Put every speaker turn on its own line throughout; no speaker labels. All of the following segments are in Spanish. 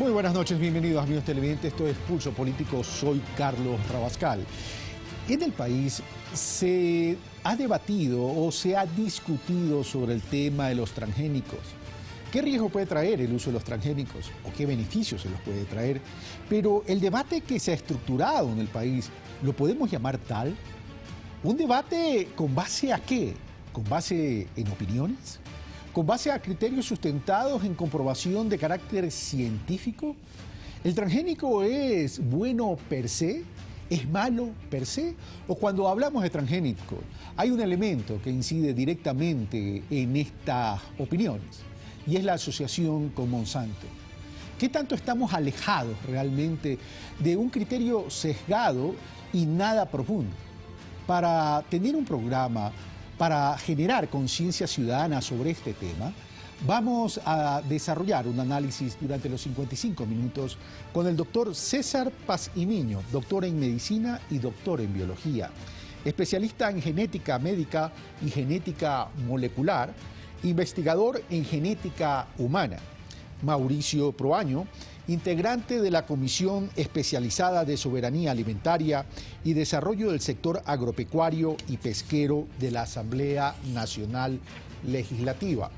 Muy buenas noches, bienvenidos amigos televidentes, esto es Pulso Político, soy Carlos Rabascal. En el país se ha debatido o se ha discutido sobre el tema de los transgénicos. ¿Qué riesgo puede traer el uso de los transgénicos o qué beneficios se los puede traer? Pero el debate que se ha estructurado en el país, ¿lo podemos llamar tal? ¿Un debate con base a qué? ¿Con base en opiniones? ¿Con base a criterios sustentados en comprobación de carácter científico? ¿El transgénico es bueno per se? ¿Es malo per se? ¿O cuando hablamos de transgénico hay un elemento que incide directamente en estas opiniones? Y es la asociación con Monsanto. ¿Qué tanto estamos alejados realmente de un criterio sesgado y nada profundo? Para tener un programa, para generar conciencia ciudadana sobre este tema, vamos a desarrollar un análisis durante los 55 minutos con el doctor César Pazimiño, doctor en medicina y doctor en biología, especialista en genética médica y genética molecular, investigador en genética humana. Mauricio Proaño, integrante de la Comisión Especializada de Soberanía Alimentaria y Desarrollo del Sector Agropecuario y Pesquero de la Asamblea Nacional Legislativa.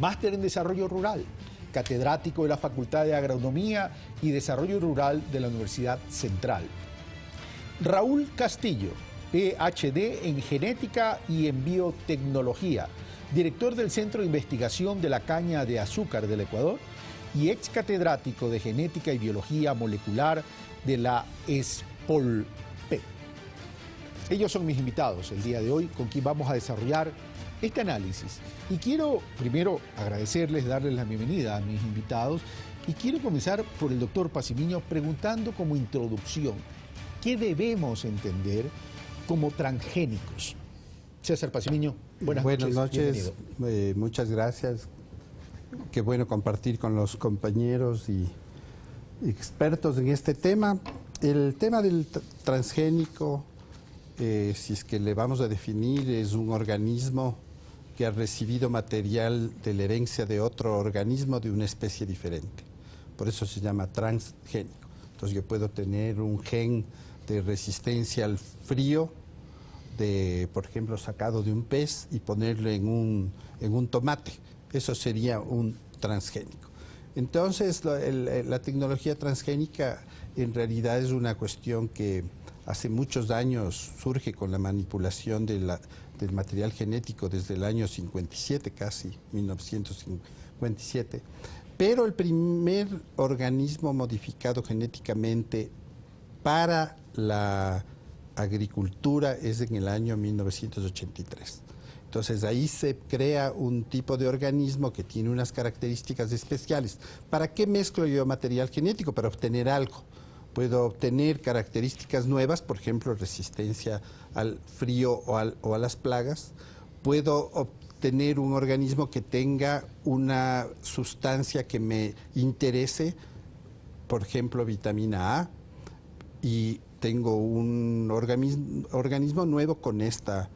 Máster en Desarrollo Rural, catedrático de la Facultad de Agronomía y Desarrollo Rural de la Universidad Central. Raúl Castillo, PhD en Genética y en Biotecnología, director del Centro de Investigación de la Caña de Azúcar del Ecuador y ex catedrático de Genética y Biología Molecular de la ESPOLPE. Ellos son mis invitados el día de hoy, con quien vamos a desarrollar este análisis. Y quiero primero agradecerles, darles la bienvenida a mis invitados, y quiero comenzar por el doctor Pazimiño preguntando como introducción, ¿qué debemos entender como transgénicos? César Pazimiño, buenas noches.
Muchas gracias. Qué bueno compartir con los compañeros y expertos en este tema. El tema del transgénico, si es que le vamos a definir, es un organismo que ha recibido material de la herencia de otro organismo de una especie diferente. Por eso se llama transgénico. Entonces yo puedo tener un gen de resistencia al frío, por ejemplo, sacado de un pez y ponerlo en un tomate. Eso sería un transgénico. Entonces, la tecnología transgénica en realidad es una cuestión que hace muchos años surge con la manipulación del material genético desde el año 57, casi 1957. Pero el primer organismo modificado genéticamente para la agricultura es en el año 1983. Entonces ahí se crea un tipo de organismo que tiene unas características especiales. ¿Para qué mezclo yo material genético? Para obtener algo. Puedo obtener características nuevas, por ejemplo, resistencia al frío o a las plagas. Puedo obtener un organismo que tenga una sustancia que me interese, por ejemplo, vitamina A, y tengo un organismo nuevo con esta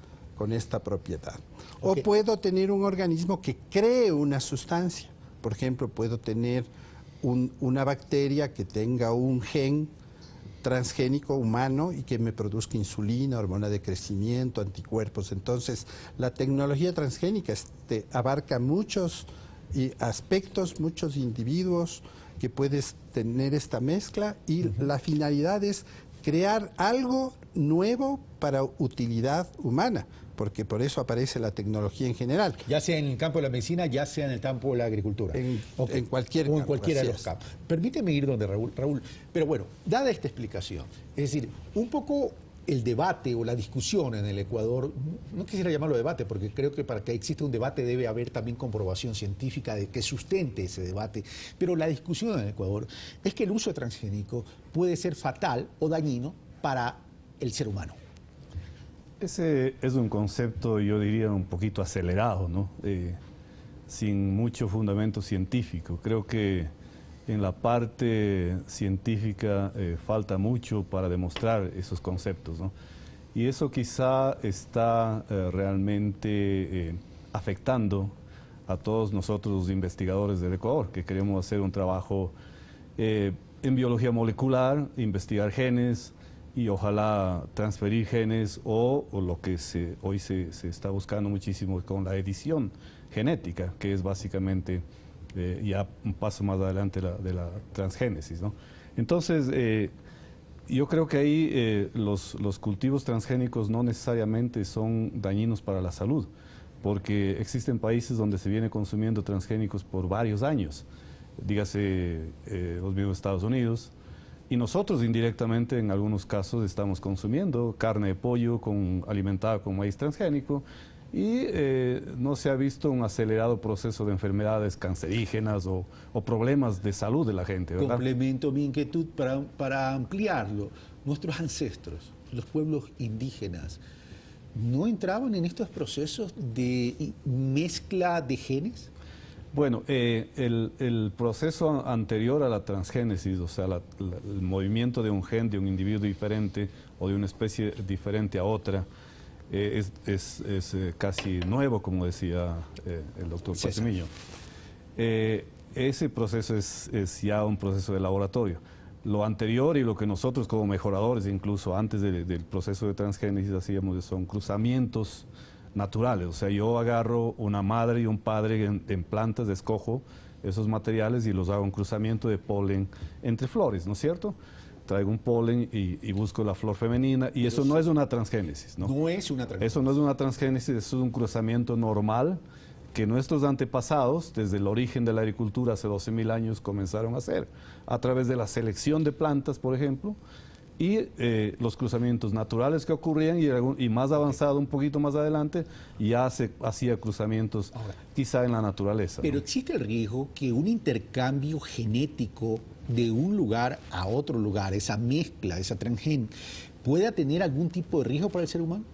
propiedad. Okay. O puedo tener un organismo que cree una sustancia. Por ejemplo, puedo tener una bacteria que tenga un gen transgénico humano y que me produzca insulina, hormona de crecimiento, anticuerpos. Entonces, la tecnología transgénica abarca muchos aspectos, muchos individuos que puedes tener esta mezcla y la finalidad es crear algo nuevo para utilidad humana, porque por eso aparece la tecnología en general.
Ya sea en el campo de la medicina, ya sea en el campo de la agricultura.
En cualquier campo.
En cualquiera de los campos. Permíteme ir donde Raúl. Pero bueno, dada esta explicación, es decir, un poco el debate o la discusión en el Ecuador, no quisiera llamarlo debate, porque creo que para que exista un debate debe haber también comprobación científica de que sustente ese debate, pero la discusión en el Ecuador es que el uso de transgénico puede ser fatal o dañino para el ser humano.
Ese es un concepto, yo diría, un poquito acelerado, ¿no? Sin mucho fundamento científico. Creo que en la parte científica falta mucho para demostrar esos conceptos, ¿no? Y eso quizá está realmente afectando a todos nosotros los investigadores del Ecuador, que queremos hacer un trabajo En biología molecular, investigar genes y ojalá transferir genes o lo que hoy se está buscando muchísimo con la edición genética, que es básicamente ya un paso más adelante de la transgénesis, ¿no? Entonces, yo creo que ahí los cultivos transgénicos no necesariamente son dañinos para la salud, porque existen países donde se viene consumiendo transgénicos por varios años, dígase los mismos Estados Unidos, y nosotros indirectamente en algunos casos estamos consumiendo carne de pollo alimentada con maíz transgénico y no se ha visto un acelerado proceso de enfermedades cancerígenas o problemas de salud de la gente, ¿verdad?
Complemento mi inquietud para ampliarlo. Nuestros ancestros, los pueblos indígenas, ¿no entraban en estos procesos de mezcla de genes?
Bueno, el proceso anterior a la transgénesis, o sea, el movimiento de un gen de un individuo diferente o de una especie diferente a otra, es casi nuevo, como decía el doctor Pazmiño. Ese proceso es ya un proceso de laboratorio. Lo anterior y lo que nosotros como mejoradores, incluso antes del proceso de transgénesis, hacíamos son cruzamientos naturales. O sea, yo agarro una madre y un padre en plantas, escojo esos materiales y los hago un cruzamiento de polen entre flores, ¿no es cierto? Traigo un polen y busco la flor femenina y eso no es una transgénesis, ¿no?
No es una transgénesis.
Eso no es una transgénesis, eso es un cruzamiento normal que nuestros antepasados, desde el origen de la agricultura hace 12.000 años, comenzaron a hacer, a través de la selección de plantas, por ejemplo, y los cruzamientos naturales que ocurrían y más avanzado, un poquito más adelante, ya se hacía cruzamientos quizá en la naturaleza.
Pero
¿no?
existe el riesgo que un intercambio genético de un lugar a otro lugar, esa mezcla, esa transgen, pueda tener algún tipo de riesgo para el ser humano.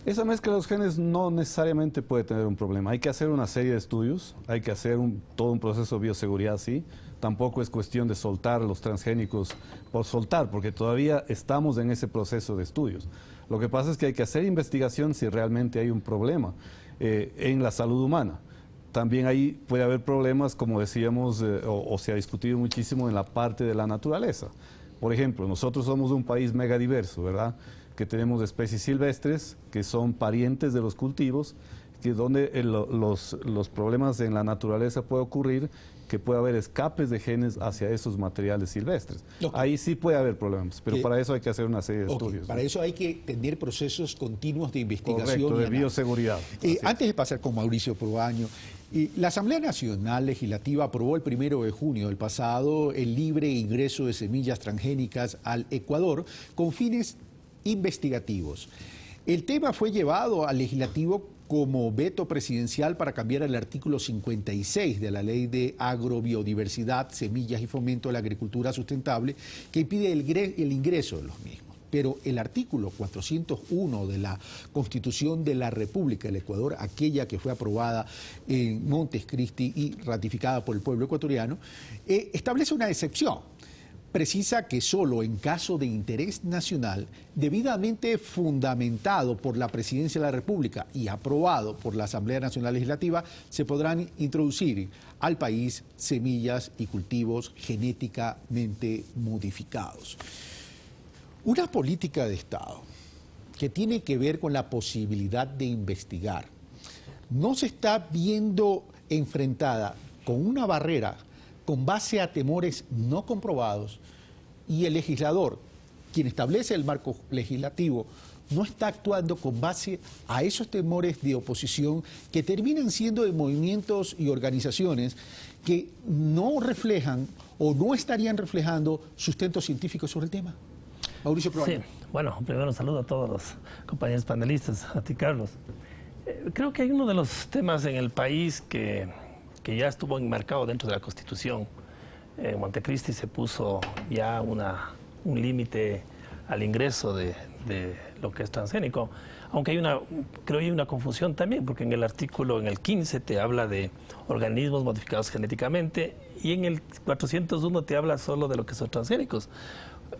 Esa mezcla de los genes no necesariamente puede tener un problema. Hay que hacer una serie de estudios, hay que hacer todo un proceso de bioseguridad, sí. Tampoco es cuestión de soltar los transgénicos por soltar, porque todavía estamos en ese proceso de estudios. Lo que pasa es que hay que hacer investigación si realmente hay un problema en la salud humana. También ahí puede haber problemas, como decíamos, o se ha discutido muchísimo en la parte de la naturaleza. Por ejemplo, nosotros somos un país megadiverso, ¿verdad?, que tenemos especies silvestres que son parientes de los cultivos, que donde los problemas en la naturaleza puede ocurrir, que puede haber escapes de genes hacia esos materiales silvestres. Ahí sí puede haber problemas, pero para eso hay que hacer una serie de estudios.
Para eso hay que tener procesos continuos de investigación.
Correcto, de bioseguridad.
Antes de pasar con Mauricio Proaño, la Asamblea Nacional Legislativa aprobó el 1 de junio del pasado el libre ingreso de semillas transgénicas al Ecuador con fines investigativos. El tema fue llevado al legislativo como veto presidencial para cambiar el artículo 56 de la Ley de Agrobiodiversidad, Semillas y Fomento de la Agricultura Sustentable, que impide el ingreso de los mismos. Pero el artículo 401 de la Constitución de la República del Ecuador, aquella que fue aprobada en Montes Cristi y ratificada por el pueblo ecuatoriano, establece una excepción. Precisa que solo en caso de interés nacional, debidamente fundamentado por la Presidencia de la República y aprobado por la Asamblea Nacional Legislativa, se podrán introducir al país semillas y cultivos genéticamente modificados. Una política de Estado que tiene que ver con la posibilidad de investigar no se está viendo enfrentada con una barrera con base a temores no comprobados, y el legislador, quien establece el marco legislativo, no está actuando con base a esos temores de oposición que terminan siendo de movimientos y organizaciones que no reflejan o no estarían reflejando sustentos científicos sobre el tema. Mauricio Proaño.
Sí, bueno, primero un saludo a todos los compañeros panelistas, a ti, Carlos. Creo que hay uno de los temas en el país que ya estuvo enmarcado dentro de la Constitución. En Montecristi se puso ya un límite al ingreso de lo que es transgénico, aunque creo que hay una confusión también, porque en el artículo, en el 15, te habla de organismos modificados genéticamente y en el 401 te habla solo de lo que son transgénicos.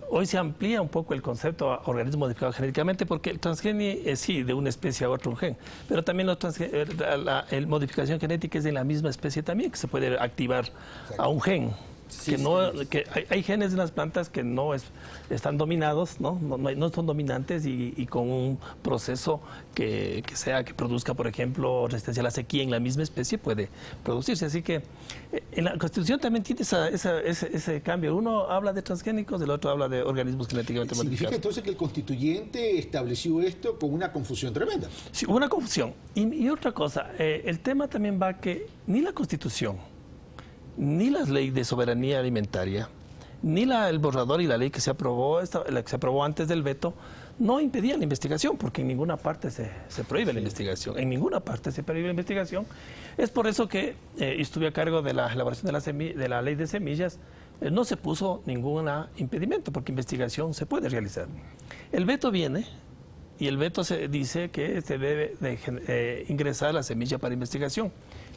Hoy se amplía un poco el concepto a organismos modificados genéticamente, porque el transgenia es sí de una especie a otra un gen, pero también la modificación genética es de la misma especie también, que se puede activar a un gen. que hay genes en las plantas que están dominados, no son dominantes y con un proceso que produzca, por ejemplo, resistencia a la sequía en la misma especie puede producirse. Así que en la Constitución también tiene ese cambio. Uno habla de transgénicos, el otro habla de organismos genéticamente modificados.
Significa entonces que el constituyente estableció esto con una confusión tremenda.
Sí, hubo una confusión. Y otra cosa, el tema también va que ni la Constitución, ni la ley de soberanía alimentaria, ni el borrador y la ley que se aprobó, la que se aprobó antes del veto, no impedían la investigación, porque en ninguna parte se prohíbe la investigación. En ninguna parte se prohíbe la investigación. Es por eso que estuve a cargo de la elaboración de la ley de semillas. No se puso ningún impedimento, porque investigación se puede realizar. El veto viene, y el veto se dice que se debe de ingresar la semilla para investigación.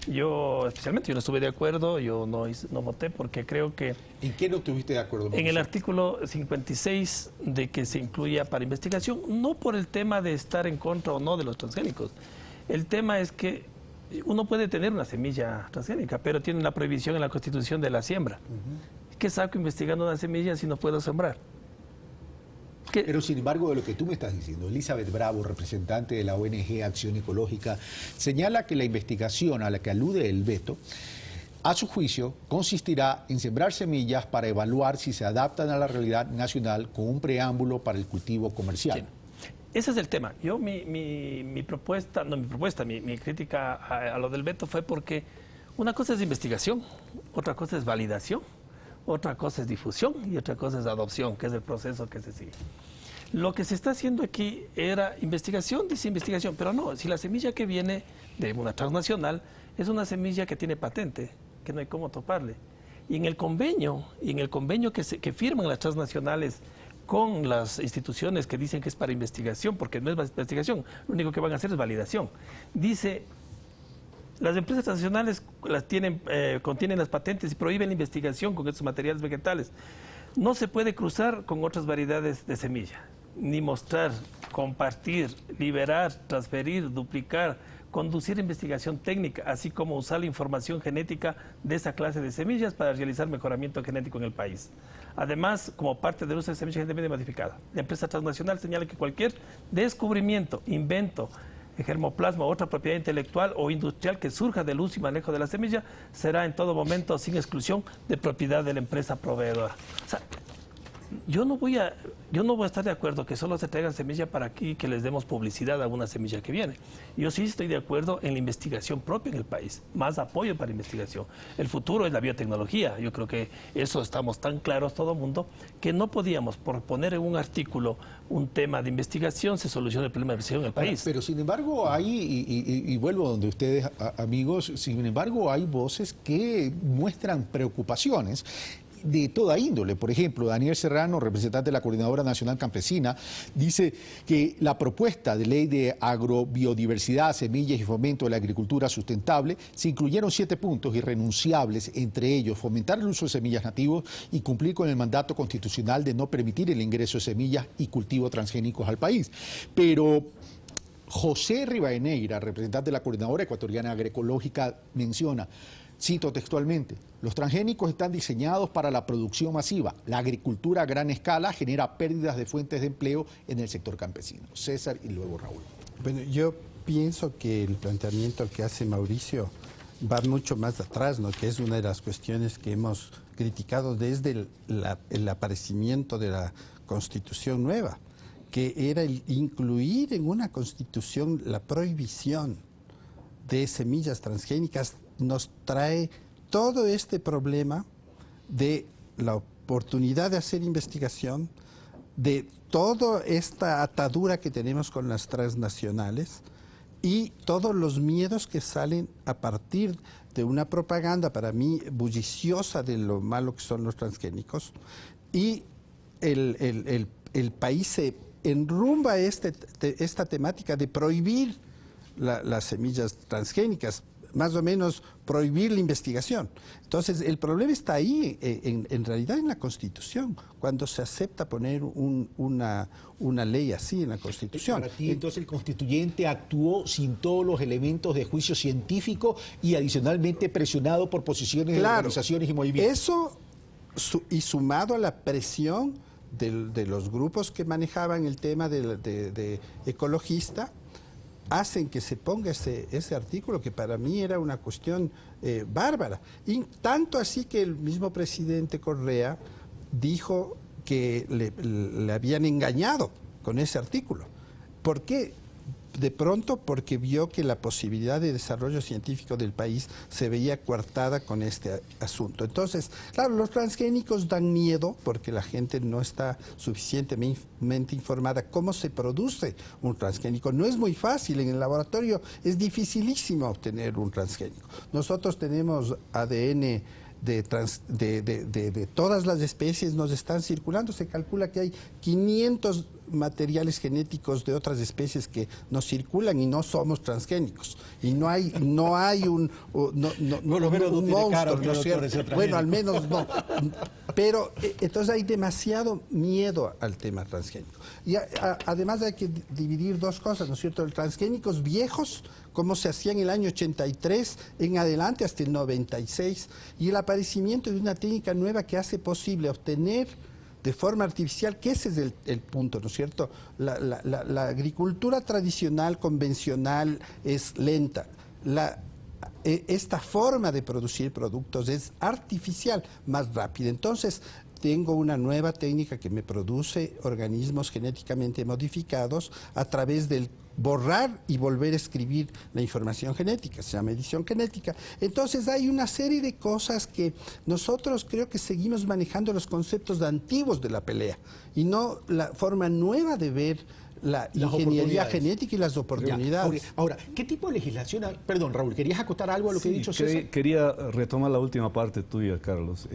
Yo no estuve de acuerdo, yo no voté porque creo que...
¿En qué no estuviste de acuerdo?
En el artículo 56 de que se incluya para investigación, no por el tema de estar en contra o no de los transgénicos. El tema es que uno puede tener una semilla transgénica, pero tiene la prohibición en la Constitución de la siembra. ¿Qué saco investigando una semilla si no puedo sembrar?
Pero sin embargo, de lo que tú me estás diciendo, Elizabeth Bravo, representante de la ONG Acción Ecológica, señala que la investigación a la que alude el veto, a su juicio, consistirá en sembrar semillas para evaluar si se adaptan a la realidad nacional con un preámbulo para el cultivo comercial.
Sí. Ese es el tema. Yo mi crítica a lo del veto fue porque una cosa es investigación, otra cosa es validación, otra cosa es difusión y otra cosa es adopción, que es el proceso que se sigue. Lo que se está haciendo aquí era investigación, dice investigación, pero no, si la semilla que viene de una transnacional es una semilla que tiene patente, que no hay cómo toparle. Y en el convenio que firman las transnacionales con las instituciones que dicen que es para investigación, porque no es investigación, lo único que van a hacer es validación. Dice, las empresas transnacionales contienen las patentes y prohíben la investigación con estos materiales vegetales. No se puede cruzar con otras variedades de semilla, ni mostrar, compartir, liberar, transferir, duplicar, conducir investigación técnica, así como usar la información genética de esa clase de semillas para realizar mejoramiento genético en el país. Además, como parte del uso de semillas genéticamente modificadas, la empresa transnacional señala que cualquier descubrimiento, invento, germoplasma o otra propiedad intelectual o industrial que surja del uso y manejo de la semilla será en todo momento sin exclusión de propiedad de la empresa proveedora. O sea, yo no voy a estar de acuerdo que solo se traigan semilla para aquí, que les demos publicidad a una semilla que viene. Yo sí estoy de acuerdo en la investigación propia en el país, más apoyo para investigación. El futuro es la biotecnología. Yo creo que eso estamos tan claros todo el mundo que no podíamos, por poner en un artículo un tema de investigación, se soluciona el problema de investigación en el país.
Pero sin embargo hay, y vuelvo donde ustedes, amigos, sin embargo hay voces que muestran preocupaciones de toda índole. Por ejemplo, Daniel Serrano, representante de la Coordinadora Nacional Campesina, dice que la propuesta de ley de agrobiodiversidad, semillas y fomento de la agricultura sustentable se incluyeron 7 puntos irrenunciables, entre ellos fomentar el uso de semillas nativos y cumplir con el mandato constitucional de no permitir el ingreso de semillas y cultivos transgénicos al país. Pero José Rivadeneira, representante de la Coordinadora Ecuatoriana Agroecológica, menciona, cito textualmente, los transgénicos están diseñados para la producción masiva. La agricultura a gran escala genera pérdidas de fuentes de empleo en el sector campesino. César y luego Raúl.
Bueno, yo pienso que el planteamiento que hace Mauricio va mucho más atrás, ¿no? Que es una de las cuestiones que hemos criticado desde el aparecimiento de la Constitución nueva, que era el incluir en una Constitución la prohibición de semillas transgénicas. Nos trae todo este problema de la oportunidad de hacer investigación, de toda esta atadura que tenemos con las transnacionales y todos los miedos que salen a partir de una propaganda para mí bulliciosa de lo malo que son los transgénicos, y el país se enrumba a esta temática de prohibir las semillas transgénicas, más o menos prohibir la investigación. Entonces, el problema está ahí, en realidad en la Constitución, cuando se acepta poner una ley así en la Constitución.
Para ti, entonces, el constituyente actuó sin todos los elementos de juicio científico y adicionalmente presionado por posiciones de organizaciones y movimientos.
Eso y sumado a la presión de los grupos que manejaban el tema de ecologista, hacen que se ponga ese artículo que para mí era una cuestión bárbara. Y tanto así que el mismo presidente Correa dijo que le habían engañado con ese artículo. ¿Por qué? De pronto porque vio que la posibilidad de desarrollo científico del país se veía coartada con este asunto. Entonces, claro, los transgénicos dan miedo porque la gente no está suficientemente informada cómo se produce un transgénico. No es muy fácil, en el laboratorio es dificilísimo obtener un transgénico. Nosotros tenemos ADN de todas las especies, nos están circulando. Se calcula que hay 500 materiales genéticos de otras especies que nos circulan y no somos transgénicos. Y no hay un monstruo, ¿no es cierto? Bueno, al menos no. Pero entonces hay demasiado miedo al tema transgénico. Y además hay que dividir dos cosas, ¿no es cierto? Los transgénicos viejos, como se hacía en el año 83 en adelante hasta el 96, y el aparecimiento de una técnica nueva que hace posible obtener de forma artificial, que ese es el punto, ¿no es cierto? La agricultura tradicional, convencional, es lenta. Esta forma de producir productos es artificial, más rápida. Entonces, tengo una nueva técnica que me produce organismos genéticamente modificados a través del borrar y volver a escribir la información genética, se llama edición genética. Entonces hay una serie de cosas que nosotros creo que seguimos manejando los conceptos antiguos de la pelea y no la forma nueva de ver la ingeniería genética y las oportunidades.
Ya. Ahora, ¿qué tipo de legislación hay? Perdón, Raúl, ¿querías acotar algo a lo que he dicho César?
Quería retomar la última parte tuya, Carlos.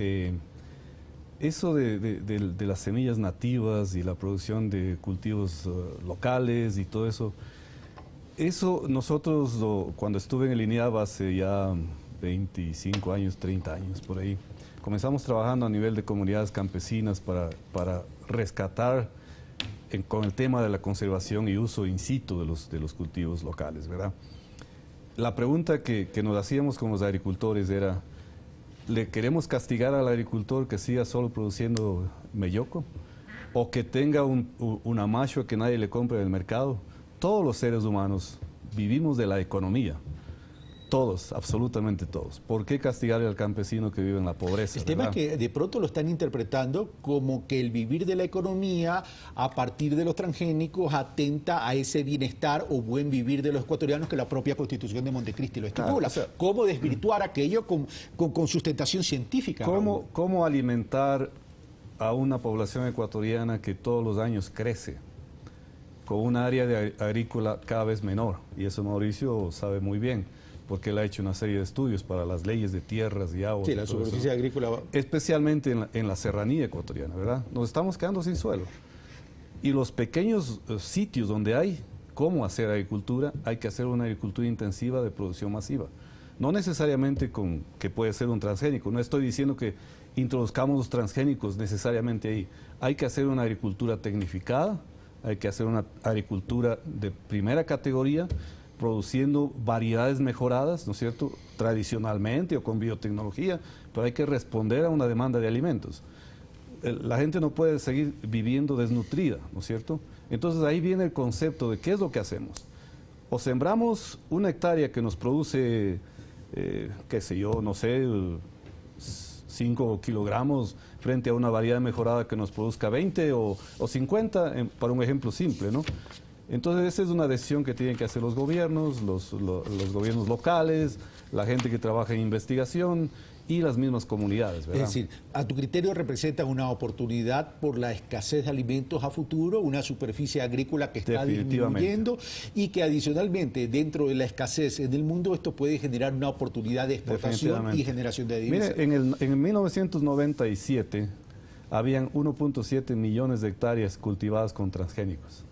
Eso de las semillas nativas y la producción de cultivos locales y todo eso, nosotros cuando estuve en el INIAB hace ya 25 años, 30 años por ahí, comenzamos trabajando a nivel de comunidades campesinas para rescatar con el tema de la conservación y uso in situ de los cultivos locales, ¿verdad? La pregunta que nos hacíamos como los agricultores era, ¿le queremos castigar al agricultor que siga solo produciendo melloco? ¿O que tenga una macho que nadie le compre en el mercado? Todos los seres humanos vivimos de la economía. Todos, absolutamente todos. ¿Por qué castigar al campesino que vive en la pobreza?
El tema es que de pronto lo están interpretando como que el vivir de la economía a partir de los transgénicos atenta a ese bienestar o buen vivir de los ecuatorianos que la propia Constitución de Montecristi lo estipula. Claro, ¿cómo desvirtuar aquello con sustentación científica?
¿Cómo alimentar a una población ecuatoriana que todos los años crece con un área agrícola cada vez menor? Y eso Mauricio sabe muy bien, porque él ha hecho una serie de estudios para las leyes de tierras y aguas.
Sí, la superficie agrícola.
Especialmente en la serranía ecuatoriana, ¿verdad? Nos estamos quedando sin suelo. Y los pequeños sitios donde hay cómo hacer agricultura, hay que hacer una agricultura intensiva de producción masiva. No necesariamente que puede ser un transgénico. No estoy diciendo que introduzcamos los transgénicos necesariamente ahí. Hay que hacer una agricultura tecnificada, hay que hacer una agricultura de primera categoría, produciendo variedades mejoradas, ¿no es cierto?, tradicionalmente o con biotecnología, pero hay que responder a una demanda de alimentos. La gente no puede seguir viviendo desnutrida, ¿no es cierto? Entonces ahí viene el concepto de qué es lo que hacemos. O sembramos una hectárea que nos produce, qué sé yo, no sé, 5 kilogramos frente a una variedad mejorada que nos produzca 20 o 50, para un ejemplo simple, ¿no? Entonces esa es una decisión que tienen que hacer los gobiernos, los gobiernos locales, la gente que trabaja en investigación y las mismas comunidades, ¿verdad?
Es decir, a tu criterio representa una oportunidad por la escasez de alimentos a futuro, una superficie agrícola que está disminuyendo y que adicionalmente dentro de la escasez en el mundo esto puede generar una oportunidad de exportación y generación de divisas.
Mire, en 1997 habían 1.7 millones de hectáreas cultivadas con transgénicos.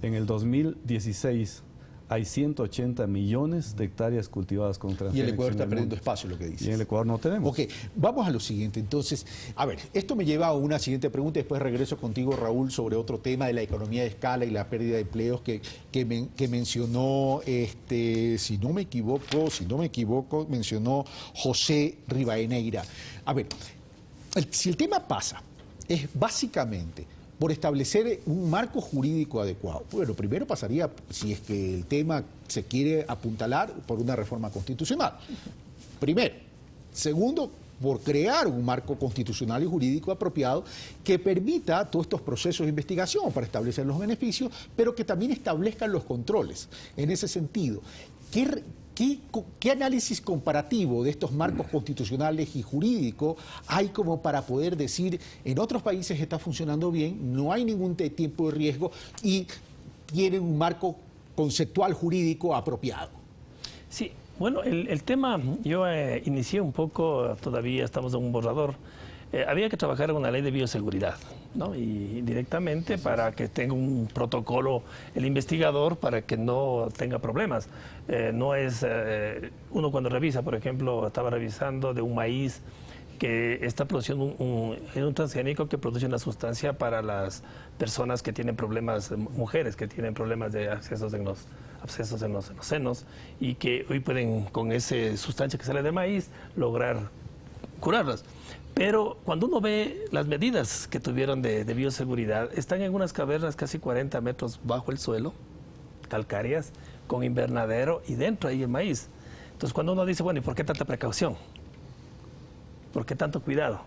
En el 2016 hay 180 millones de hectáreas cultivadas con transgénicos.
Y el Ecuador está perdiendo espacio, lo que dices.
Y en el Ecuador no tenemos.
Ok, vamos a lo siguiente. Entonces, a ver, esto me lleva a una siguiente pregunta y después regreso contigo, Raúl, sobre otro tema de la economía de escala y la pérdida de empleos que mencionó, si no me equivoco, mencionó José Rivadeneira. A ver, si el tema pasa, es básicamente por establecer un marco jurídico adecuado. Bueno, primero pasaría, si es que el tema se quiere apuntalar, por una reforma constitucional. Primero. Segundo, por crear un marco constitucional y jurídico apropiado que permita todos estos procesos de investigación para establecer los beneficios, pero que también establezcan los controles. En ese sentido, ¿qué análisis comparativo de estos marcos constitucionales y jurídicos hay como para poder decir, en otros países está funcionando bien, no hay ningún tipo de riesgo y tienen un marco conceptual jurídico apropiado?
Sí. Bueno, el tema, yo inicié un poco, todavía estamos en un borrador, había que trabajar en una ley de bioseguridad, ¿no? Y directamente para que tenga un protocolo el investigador para que no tenga problemas. No es, uno cuando revisa, por ejemplo, estaba revisando de un maíz que está produciendo un transgénico que produce una sustancia para las personas que tienen problemas, mujeres que tienen problemas de abscesos en los senos y que hoy pueden, con esa sustancia que sale del maíz, lograr curarlas. Pero cuando uno ve las medidas que tuvieron de bioseguridad, están en unas cavernas casi 40 metros bajo el suelo, calcáreas, con invernadero y dentro hay el maíz. Entonces cuando uno dice, bueno, ¿y por qué tanta precaución? ¿Por qué tanto cuidado?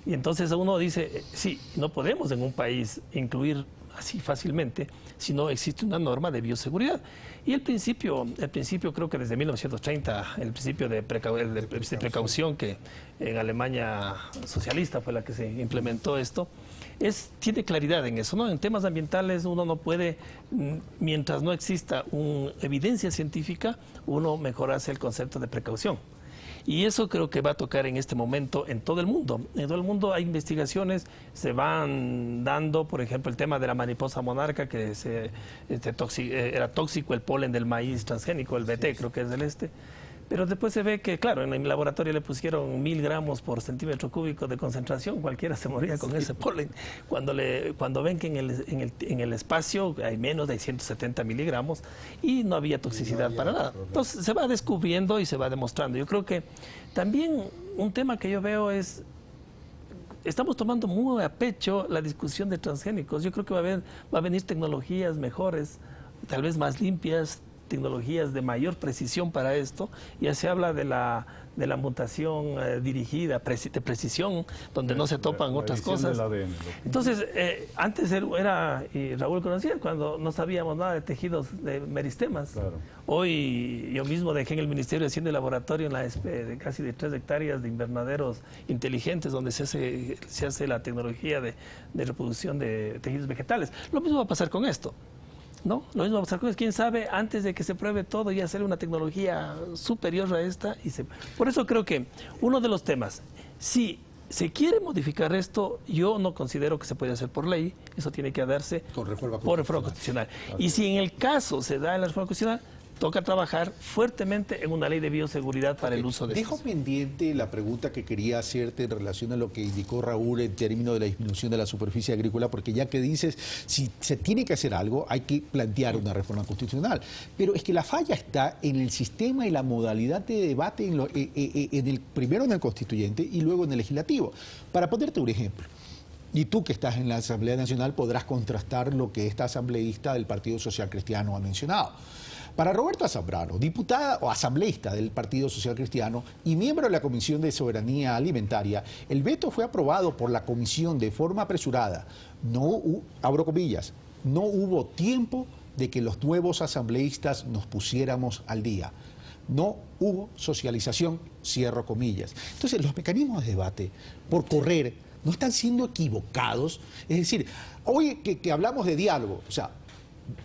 Y entonces uno dice, sí, no podemos en un país incluir así fácilmente si no existe una norma de bioseguridad. Y el principio creo que desde 1930, el principio de precaución que en Alemania socialista fue la que se implementó esto, tiene claridad en eso, ¿no? En temas ambientales uno no puede, mientras no exista una evidencia científica, uno mejor hace el concepto de precaución. Y eso creo que va a tocar en este momento en todo el mundo. En todo el mundo hay investigaciones, se van dando, por ejemplo, el tema de la mariposa monarca, que era tóxico el polen del maíz transgénico, el BT, creo que es del este. Pero después se ve que, claro, en el laboratorio le pusieron 1000 gramos por centímetro cúbico de concentración, cualquiera se moría con ese polen. Cuando ven que en el espacio hay menos de 170 miligramos y no había toxicidad para nada. Entonces se va descubriendo y se va demostrando. Yo creo que también un tema que yo veo es, estamos tomando muy a pecho la discusión de transgénicos. Yo creo que va a venir tecnologías mejores, tal vez más limpias, tecnologías de mayor precisión para esto. Ya se habla de la mutación dirigida, de precisión, donde no se topan otras cosas. Entonces, antes era, y Raúl conocía, cuando no sabíamos nada de tejidos de meristemas. Claro. Hoy yo mismo dejé en el Ministerio de Hacienda y Laboratorio en la ESPE de casi de 3 hectáreas de invernaderos inteligentes, donde se hace la tecnología de reproducción de tejidos vegetales. Lo mismo va a pasar con esto. ¿No? Lo mismo va a pasar con eso. Quién sabe, antes de que se pruebe todo y hacer una tecnología superior a esta. Por eso creo que uno de los temas, si se quiere modificar esto, yo no considero que se puede hacer por ley, eso tiene que darse por reforma constitucional. Y si en el caso se da en la reforma constitucional, toca trabajar fuertemente en una ley de bioseguridad para el uso de
Dejo pendiente la pregunta que quería hacerte en relación a lo que indicó Raúl en términos de la disminución de la superficie agrícola, porque ya que dices, si se tiene que hacer algo, hay que plantear una reforma constitucional. Pero es que la falla está en el sistema y la modalidad de debate, primero en el constituyente y luego en el legislativo. Para ponerte un ejemplo, y tú que estás en la Asamblea Nacional podrás contrastar lo que esta asambleísta del Partido Social Cristiano ha mencionado. Para Roberta Zambrano, diputada o asambleísta del Partido Social Cristiano y miembro de la Comisión de Soberanía Alimentaria, el veto fue aprobado por la Comisión de forma apresurada. Abro comillas, no hubo tiempo de que los nuevos asambleístas nos pusiéramos al día. No hubo socialización, cierro comillas. Entonces, los mecanismos de debate, por correr, no están siendo equivocados. Es decir, hoy que hablamos de diálogo, o sea,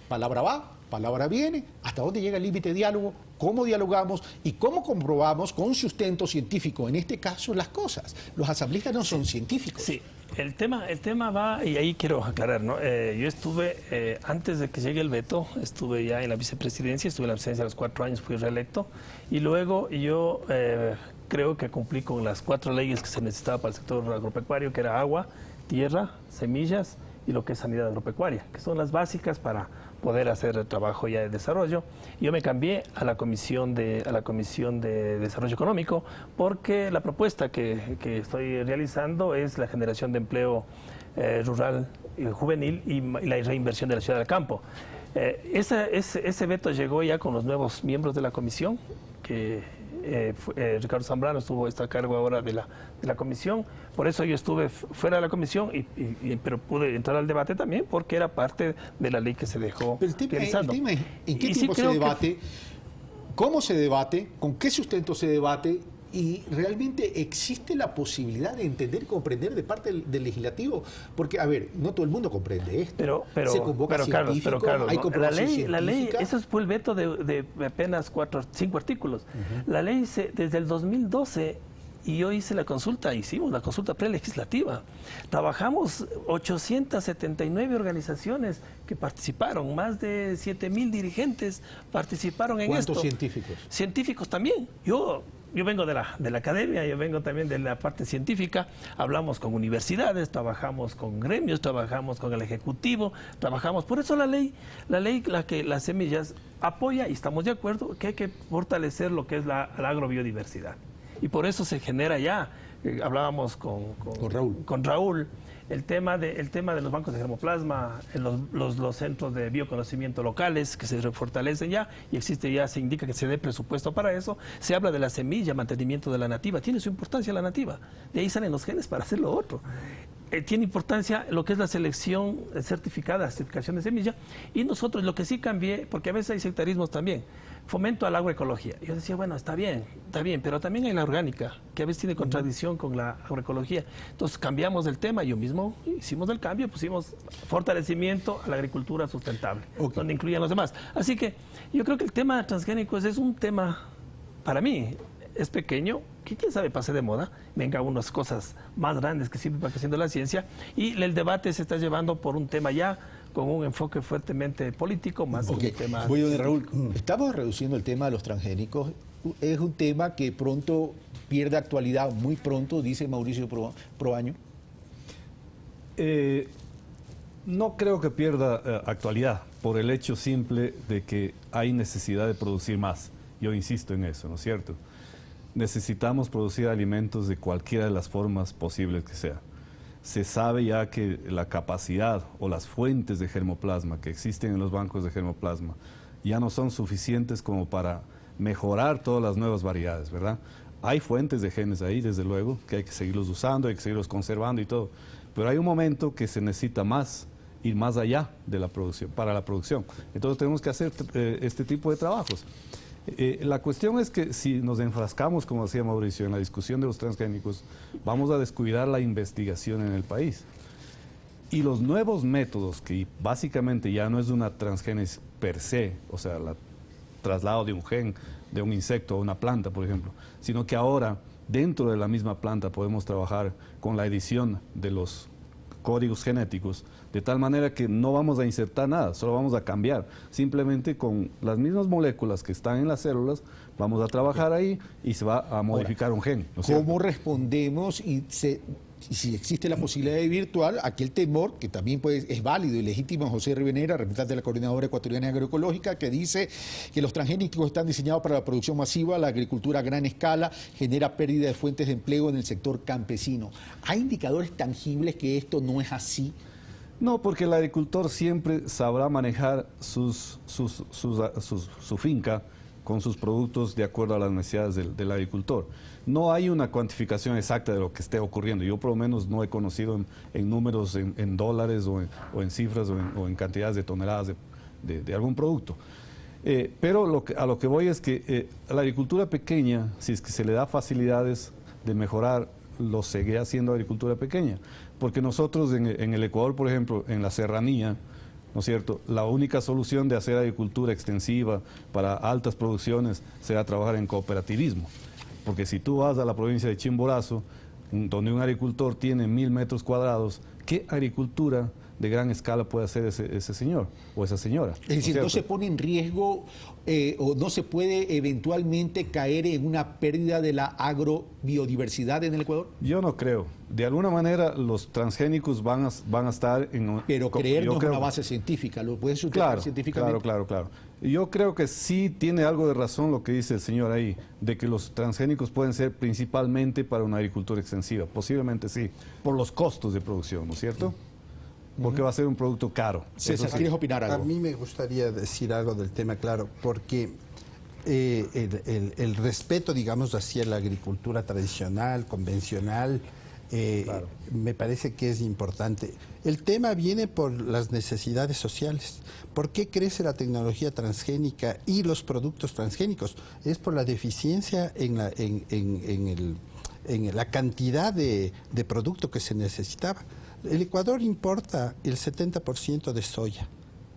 palabra va, palabra viene, hasta dónde llega el límite de diálogo, cómo dialogamos y cómo comprobamos con sustento científico, en este caso, las cosas. Los asambleístas no son científicos.
Sí, el tema va, y ahí quiero aclarar, ¿no? Yo estuve, antes de que llegue el veto, estuve ya en la vicepresidencia, estuve en la presidencia a los 4 años, fui reelecto, y luego yo creo que cumplí con las 4 leyes que se necesitaba para el sector agropecuario, que era agua, tierra, semillas y lo que es sanidad agropecuaria, que son las básicas para poder hacer el trabajo ya de desarrollo. Yo me cambié a la Comisión de Desarrollo Económico porque la propuesta que estoy realizando es la generación de empleo rural y juvenil y la reinversión de la ciudad del campo. Ese veto llegó ya con los nuevos miembros de la comisión, que Ricardo Zambrano está a cargo ahora de la comisión. Por eso yo estuve fuera de la comisión, pero pude entrar al debate también porque era parte de la ley que se dejó realizando.
El tema es en qué tiempo se debate, cómo se debate, con qué sustento se debate, y realmente existe la posibilidad de entender y comprender de parte del legislativo, porque, a ver, no todo el mundo comprende esto. Se convoca científicos,
Carlos,
hay comprobación
la ley,
científica.
eso fue el veto de apenas 5 artículos. La ley desde el 2012, y yo hicimos la consulta prelegislativa. Trabajamos 879 organizaciones que participaron, más de 7.000 dirigentes participaron en esto.
¿Cuántos científicos?
Científicos también. Yo vengo de la academia, yo vengo también de la parte científica, hablamos con universidades, trabajamos con gremios, trabajamos con el Ejecutivo, trabajamos, por eso la ley que las semillas apoya, y estamos de acuerdo que hay que fortalecer lo que es la agrobiodiversidad. Y por eso se genera ya, hablábamos con Raúl, el tema de los bancos de germoplasma, los centros de bioconocimiento locales que se fortalecen ya, y se indica que se dé presupuesto para eso. Se habla de la semilla, mantenimiento de la nativa, tiene su importancia la nativa, de ahí salen los genes para hacer lo otro. Tiene importancia lo que es la selección certificada, certificación de semilla, y nosotros lo que sí cambié, porque a veces hay sectarismos también, fomento a la agroecología. Yo decía, bueno, está bien, pero también hay la orgánica, que a veces tiene contradicción con la agroecología. Entonces cambiamos el tema, yo mismo hicimos el cambio, pusimos fortalecimiento a la agricultura sustentable, donde incluían los demás. Así que yo creo que el tema transgénico es un tema, para mí, es pequeño, que quién sabe pase de moda, venga unas cosas más grandes que sirven para creciendo la ciencia, y el debate se está llevando por un tema ya con un enfoque fuertemente político, más que un tema...
Voy a Raúl, estamos reduciendo el tema de los transgénicos, es un tema que pronto pierde actualidad, muy pronto, dice Mauricio Proaño.
No creo que pierda actualidad por el hecho simple de que hay necesidad de producir más. Yo insisto en eso, ¿no es cierto? Necesitamos producir alimentos de cualquiera de las formas posibles que sea. Se sabe ya que la capacidad o las fuentes de germoplasma que existen en los bancos de germoplasma ya no son suficientes como para mejorar todas las nuevas variedades, ¿verdad? Hay fuentes de genes ahí, desde luego, que hay que seguirlos usando, hay que seguirlos conservando y todo. Pero hay un momento que se necesita más, ir más allá de la producción, para la producción. Entonces tenemos que hacer este tipo de trabajos. La cuestión es que si nos enfrascamos, como decía Mauricio, en la discusión de los transgénicos, vamos a descuidar la investigación en el país. Y los nuevos métodos, que básicamente ya no es una transgénesis per se, o sea, el traslado de un gen de un insecto a una planta, por ejemplo, sino que ahora dentro de la misma planta podemos trabajar con la edición de los códigos genéticos, de tal manera que no vamos a insertar nada, solo vamos a cambiar. Simplemente con las mismas moléculas que están en las células, vamos a trabajar ahí y se va a modificar un gen. ¿no es cierto?
¿Cómo respondemos y si existe la posibilidad de virtual, aquel temor, que también es válido y legítimo, José Rivenera, representante de la Coordinadora Ecuatoriana Agroecológica, que dice que los transgénicos están diseñados para la producción masiva, la agricultura a gran escala, genera pérdida de fuentes de empleo en el sector campesino? ¿Hay indicadores tangibles que esto no es así?
No, porque el agricultor siempre sabrá manejar su finca con sus productos de acuerdo a las necesidades del agricultor. No hay una cuantificación exacta de lo que esté ocurriendo. Yo por lo menos no he conocido en números, en dólares o en cifras o en cantidades de toneladas de algún producto. Pero a lo que voy es que la agricultura pequeña, si es que se le da facilidades de mejorar, lo seguirá haciendo agricultura pequeña. Porque nosotros en el Ecuador, por ejemplo, en la serranía, ¿no es cierto?, la única solución de hacer agricultura extensiva para altas producciones será trabajar en cooperativismo. Porque si tú vas a la provincia de Chimborazo, donde un agricultor tiene 1000 metros cuadrados, ¿qué agricultura de gran escala puede hacer ese señor o esa señora?
Es decir, ¿no se pone en riesgo o no se puede eventualmente caer en una pérdida de la agrobiodiversidad en el Ecuador?
Yo no creo. De alguna manera los transgénicos van a estar en...
Pero creernos una base científica, ¿lo puedes sustentar científicamente?
Claro. Yo creo que sí tiene algo de razón lo que dice el señor ahí, de que los transgénicos pueden ser principalmente para una agricultura extensiva. Posiblemente sí, por los costos de producción, ¿no es cierto? Porque va a ser un producto caro.
César, ¿quieres opinar algo?
A mí me gustaría decir algo del tema, claro, porque el respeto, digamos, hacia la agricultura tradicional, convencional, claro, me parece que es importante. El tema viene por las necesidades sociales. ¿Por qué crece la tecnología transgénica y los productos transgénicos? Es por la deficiencia en la cantidad de producto que se necesitaba. El Ecuador importa el 70% de soya.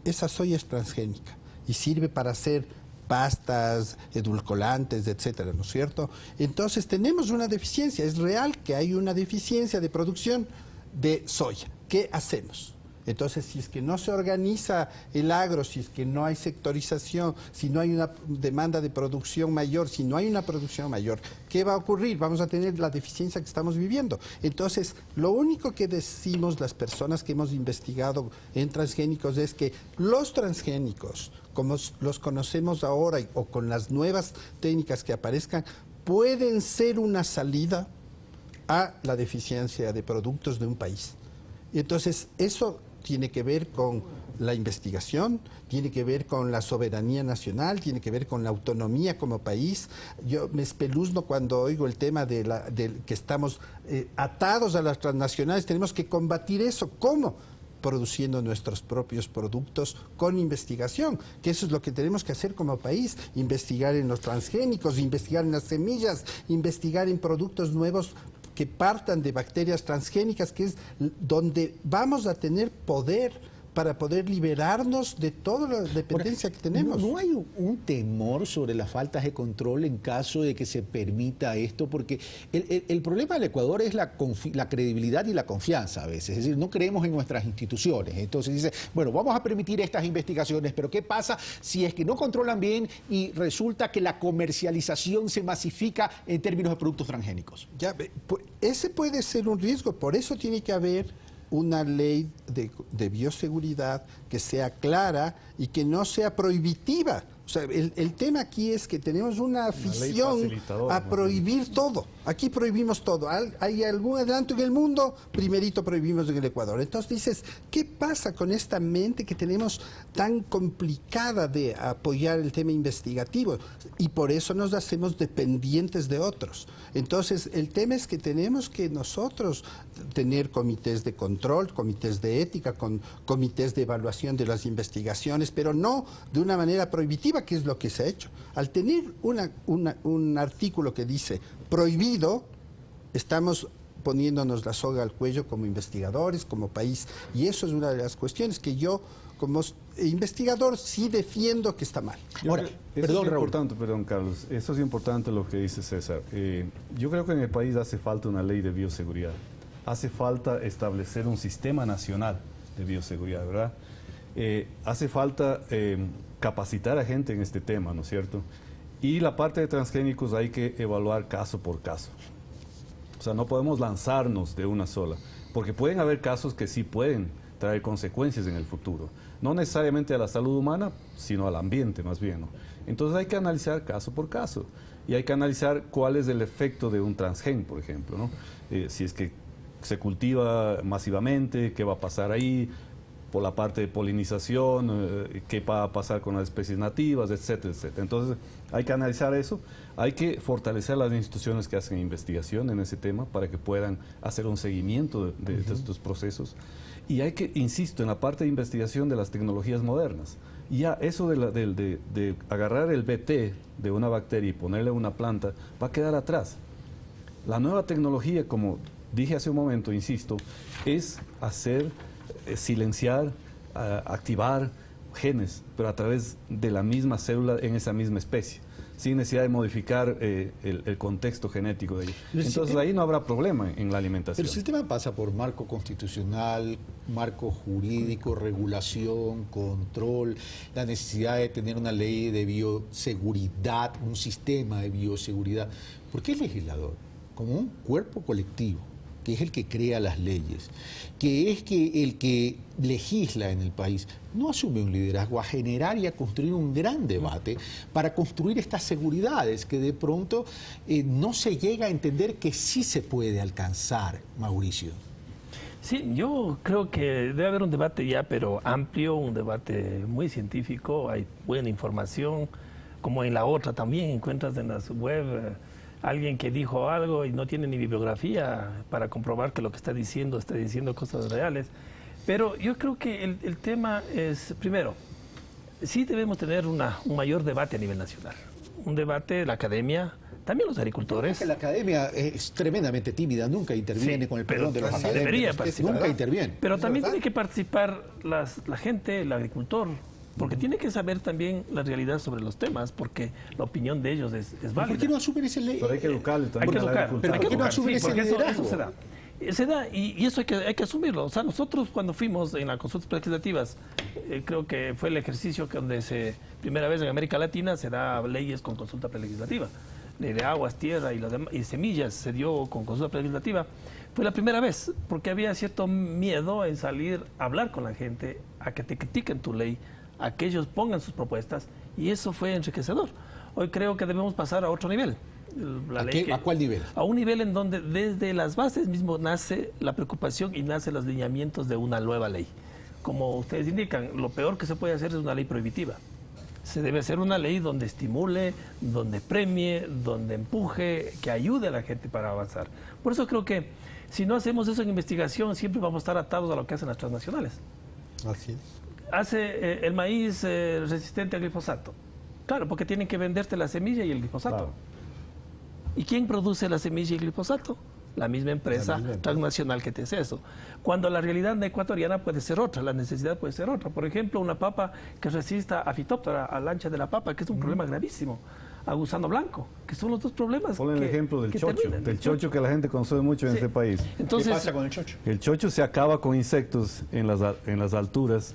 Esa soya es transgénica y sirve para hacer pastas, edulcorantes, etcétera, ¿no es cierto? Entonces tenemos una deficiencia, es real que hay una deficiencia de producción de soya. ¿Qué hacemos? Entonces, si es que no se organiza el agro, si es que no hay sectorización, si no hay una demanda de producción mayor, si no hay una producción mayor, ¿qué va a ocurrir? Vamos a tener la deficiencia que estamos viviendo. Entonces, lo único que decimos las personas que hemos investigado en transgénicos es que los transgénicos, como los conocemos ahora o con las nuevas técnicas que aparezcan, pueden ser una salida a la deficiencia de productos de un país. Y entonces, eso tiene que ver con la investigación, tiene que ver con la soberanía nacional, tiene que ver con la autonomía como país. Yo me espeluzno cuando oigo el tema de que estamos atados a las transnacionales. Tenemos que combatir eso. ¿Cómo? Produciendo nuestros propios productos con investigación, que eso es lo que tenemos que hacer como país, investigar en los transgénicos, investigar en las semillas, investigar en productos nuevos que partan de bacterias transgénicas, que es donde vamos a tener poder para poder liberarnos de toda la dependencia que tenemos.
¿No hay un temor sobre las faltas de control en caso de que se permita esto? Porque el problema del Ecuador es la credibilidad y la confianza a veces. Es decir, no creemos en nuestras instituciones. Entonces dice, bueno, vamos a permitir estas investigaciones, pero ¿qué pasa si es que no controlan bien y resulta que la comercialización se masifica en términos de productos transgénicos?
Ya, ese puede ser un riesgo, por eso tiene que haber una ley de bioseguridad que sea clara y que no sea prohibitiva. O sea, el tema aquí es que tenemos una afición a prohibir todo. Aquí prohibimos todo. Hay algún adelanto en el mundo, primerito prohibimos en el Ecuador. Entonces dices, ¿qué pasa con esta mente que tenemos tan complicada de apoyar el tema investigativo? Y por eso nos hacemos dependientes de otros. Entonces, el tema es que tenemos que nosotros tener comités de control, comités de ética, comités de evaluación de las investigaciones, pero no de una manera prohibitiva, que es lo que se ha hecho. Al tener un artículo que dice prohibido, estamos poniéndonos la soga al cuello como investigadores, como país, y eso es una de las cuestiones que yo, como investigador, sí defiendo que está mal.
Ahora,
perdón, Carlos, eso es importante lo que dice César. Yo creo que en el país hace falta una ley de bioseguridad. Hace falta establecer un sistema nacional de bioseguridad, ¿verdad? Hace falta capacitar a gente en este tema, ¿no es cierto? Y la parte de transgénicos hay que evaluar caso por caso. O sea, no podemos lanzarnos de una sola, porque pueden haber casos que sí pueden traer consecuencias en el futuro. No necesariamente a la salud humana, sino al ambiente más bien, ¿no? Entonces hay que analizar caso por caso. Y hay que analizar cuál es el efecto de un transgén, por ejemplo, ¿no? Si es que se cultiva masivamente, qué va a pasar ahí, por la parte de polinización, qué va a pasar con las especies nativas, etcétera, etcétera. Entonces, hay que analizar eso, hay que fortalecer las instituciones que hacen investigación en ese tema para que puedan hacer un seguimiento de estos procesos. Y hay que, insisto, en la parte de investigación de las tecnologías modernas. Ya eso de agarrar el BT de una bacteria y ponerle a una planta va a quedar atrás. La nueva tecnología, como dije hace un momento, insisto, es silenciar, activar genes, pero a través de la misma célula en esa misma especie. sin necesidad de modificar el contexto genético de ellos. Entonces ahí no habrá problema en la alimentación.
Pero si el tema pasa por marco constitucional, marco jurídico, regulación, control, la necesidad de tener una ley de bioseguridad, un sistema de bioseguridad, ¿por qué el legislador, como un cuerpo colectivo, que es el que crea las leyes, que es el que legisla en el país, no asume un liderazgo a generar y a construir un gran debate para construir estas seguridades que de pronto no se llega a entender que sí se puede alcanzar, Mauricio?
Sí, yo creo que debe haber un debate ya, pero amplio, un debate muy científico, hay buena información, como en la otra también encuentras en las web alguien que dijo algo y no tiene ni bibliografía para comprobar que lo que está diciendo cosas reales. Pero yo creo que el tema es, primero, sí debemos tener un mayor debate a nivel nacional. Un debate de la academia, también los agricultores.
Que la academia es tremendamente tímida, nunca interviene,
Sí,
con el
pero
perdón de los
sí
académicos.
debería participar.
Nunca interviene.
Pero también tiene que participar la gente, el agricultor, porque tiene que saber también la realidad sobre los temas, porque la opinión de ellos es válida.
¿Por qué no asumen ese ley?
Pero hay que educarle también
Hay que
al
educar,
agricultor.
pero
hay
¿por
que
qué no
educar,
asumen ese
porque
liderazgo?
eso se da. Se da, y eso hay que asumirlo. O sea, nosotros cuando fuimos en las consultas legislativas, creo que fue el ejercicio que donde primera vez en América Latina se da leyes con consulta prelegislativa. Ley de aguas, tierra y semillas se dio con consulta prelegislativa. Fue la primera vez, porque había cierto miedo en salir a hablar con la gente, a que te critiquen tu ley, a que ellos pongan sus propuestas, y eso fue enriquecedor. Hoy creo que debemos pasar a otro nivel.
¿A cuál nivel?
A un nivel en donde desde las bases mismo nace la preocupación y nacen los lineamientos de una nueva ley. Como ustedes indican, lo peor que se puede hacer es una ley prohibitiva. Se debe hacer una ley donde estimule, donde premie, donde empuje, que ayude a la gente para avanzar. Por eso creo que si no hacemos eso en investigación, siempre vamos a estar atados a lo que hacen las transnacionales.
Así es.
Hace el maíz resistente al glifosato. Claro, porque tienen que venderte la semilla y el glifosato.
Claro.
¿Y quién produce la semilla y el glifosato? La misma empresa transnacional que te hace eso. Cuando la realidad ecuatoriana puede ser otra, la necesidad puede ser otra. Por ejemplo, una papa que resista a Phytophthora, a la ancha de la papa, que es un problema gravísimo. A gusano blanco, que son los dos problemas.
Ponle el ejemplo del chocho, que la gente consume mucho en este país.
Entonces,
¿qué pasa con el chocho?
El chocho se acaba con insectos en las alturas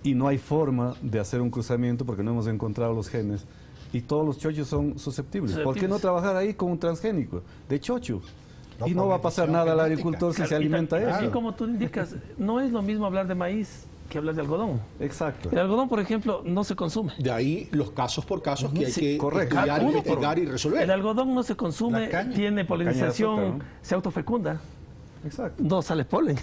y no hay forma de hacer un cruzamiento porque no hemos encontrado los genes. Y todos los chochos son susceptibles. ¿Por qué no trabajar ahí con un transgénico de chocho? Y no va a pasar nada al agricultor si se alimenta eso.
Así como tú indicas, no es lo mismo hablar de maíz que hablar de algodón.
Exacto.
El algodón, por ejemplo, no se consume.
De ahí los casos por casos que hay
Sí,
que
correcto.
estudiar, investigar y resolver.
El algodón no se consume, tiene polinización,
azúcar, ¿no?
se autofecunda,
Exacto.
no sale polen.